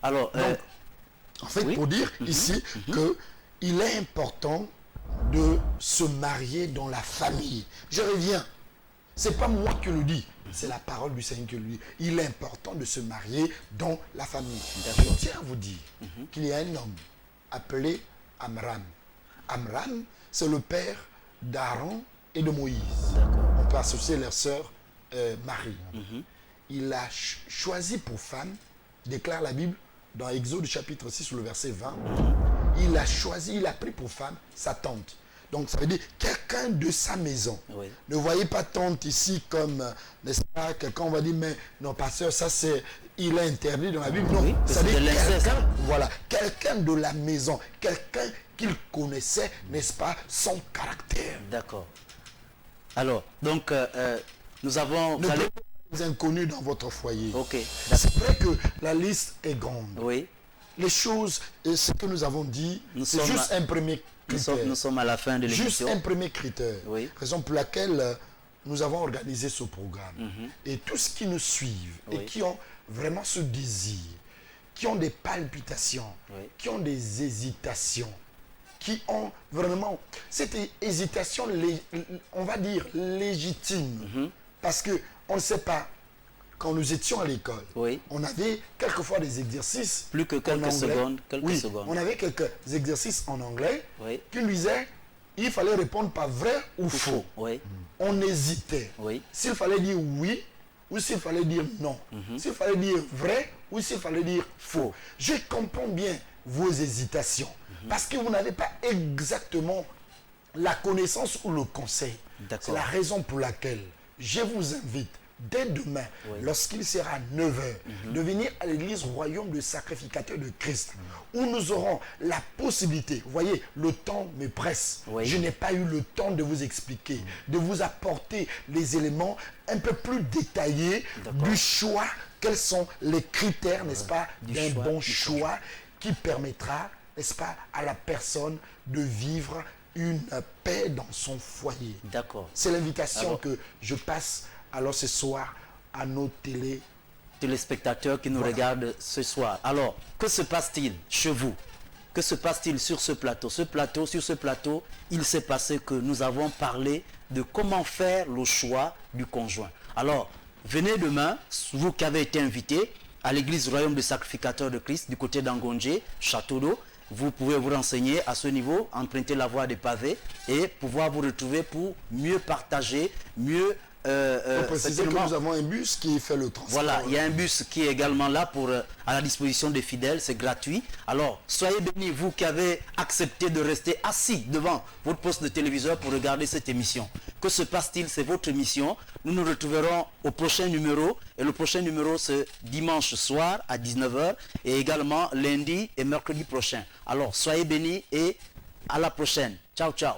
S1: Alors,
S2: Donc, en fait,
S1: oui.
S2: pour dire ici qu'il est important de se marier dans la famille. Je reviens. C'est pas moi qui le dis, c'est la parole du Seigneur qui le dit. Il est important de se marier dans la famille. Je tiens à vous dire qu'il y a un homme appelé Amram. Amram, c'est le père d'Aaron et de Moïse. On peut associer leur sœur Marie. Il a choisi pour femme, déclare la Bible dans Exode chapitre 6, le verset 20, il a choisi, il a pris pour femme sa tante. Donc ça veut dire quelqu'un de sa maison.
S1: Oui.
S2: Ne voyez pas tante ici comme, n'est-ce pas, quelqu'un on va dire, mais non pasteur, ça c'est, il est interdit dans la Bible. Non,
S1: Oui,
S2: ça veut
S1: c'est de
S2: dire
S1: l'inceste.
S2: quelqu'un, voilà, quelqu'un de la maison, quelqu'un qu'il connaissait, n'est-ce pas, son caractère.
S1: D'accord. Alors, donc, nous avons
S2: Ne
S1: parlé...
S2: prenez pas des inconnus dans votre foyer.
S1: Ok,
S2: C'est vrai que la liste est grande.
S1: oui.
S2: Les choses, ce que nous avons dit,
S1: Nous
S2: c'est
S1: sommes
S2: juste
S1: à-
S2: un premier critère.
S1: Nous sommes à la fin de
S2: Juste
S1: l'émission.
S2: un premier critère.
S1: Oui.
S2: Raison pour laquelle nous avons organisé ce programme. Et tous ceux qui nous suivent et
S1: Oui.
S2: qui ont vraiment ce désir, qui ont des palpitations,
S1: Oui.
S2: qui ont des hésitations, qui ont vraiment cette hésitation, on va dire légitime. Parce que on ne sait pas, quand nous étions à l'école,
S1: Oui.
S2: on avait quelquefois des exercices.
S1: Plus que
S2: en
S1: quelques
S2: anglais.
S1: secondes, quelques
S2: Oui,
S1: secondes.
S2: on avait quelques exercices en anglais
S1: Oui.
S2: qui nous disaient il fallait répondre par vrai ou faux.
S1: Oui.
S2: On hésitait.
S1: Oui.
S2: S'il fallait dire oui ou s'il fallait dire non. S'il fallait dire vrai ou s'il fallait dire faux. Je comprends bien vos hésitations parce que vous n'avez pas exactement la connaissance ou le conseil.
S1: D'accord.
S2: C'est la raison pour laquelle je vous invite dès demain, lorsqu'il sera 9h, de venir à l'église Royaume de Sacrificateur de Christ, où nous aurons la possibilité, vous voyez, le temps me presse.
S1: Oui.
S2: Je n'ai pas eu le temps de vous expliquer, de vous apporter les éléments un peu plus détaillés du choix, quels sont les critères, n'est-ce pas,
S1: Du
S2: d'un
S1: choix,
S2: bon
S1: du
S2: choix qui permettra, n'est-ce pas, à la personne de vivre une paix dans son foyer.
S1: D'accord.
S2: C'est l'invitation
S1: Alors-
S2: que je passe alors ce soir à nos
S1: Téléspectateurs qui nous regardent ce soir. Alors, que se passe-t-il chez vous? Que se passe-t-il sur ce plateau? Sur ce plateau, il s'est passé que nous avons parlé de comment faire le choix du conjoint. Alors, venez demain, vous qui avez été invité à l'église Royaume des Sacrificateurs de Christ du côté d'Angondje, Château d'Eau. Vous pouvez vous renseigner à ce niveau, emprunter la voie des pavés et pouvoir vous retrouver pour mieux partager, mieux...
S2: Pour préciser que
S1: certainement-
S2: nous avons un bus qui fait le transport.
S1: voilà, il y a un bus qui est également là pour, à la disposition des fidèles, c'est gratuit. Alors, soyez bénis, vous qui avez accepté de rester assis devant votre poste de téléviseur pour regarder cette émission. Que se passe-t-il? C'est votre émission. Nous nous retrouverons au prochain numéro. Et le prochain numéro, c'est dimanche soir à 19h et également lundi et mercredi prochain. Alors, soyez bénis et à la prochaine. Ciao, ciao.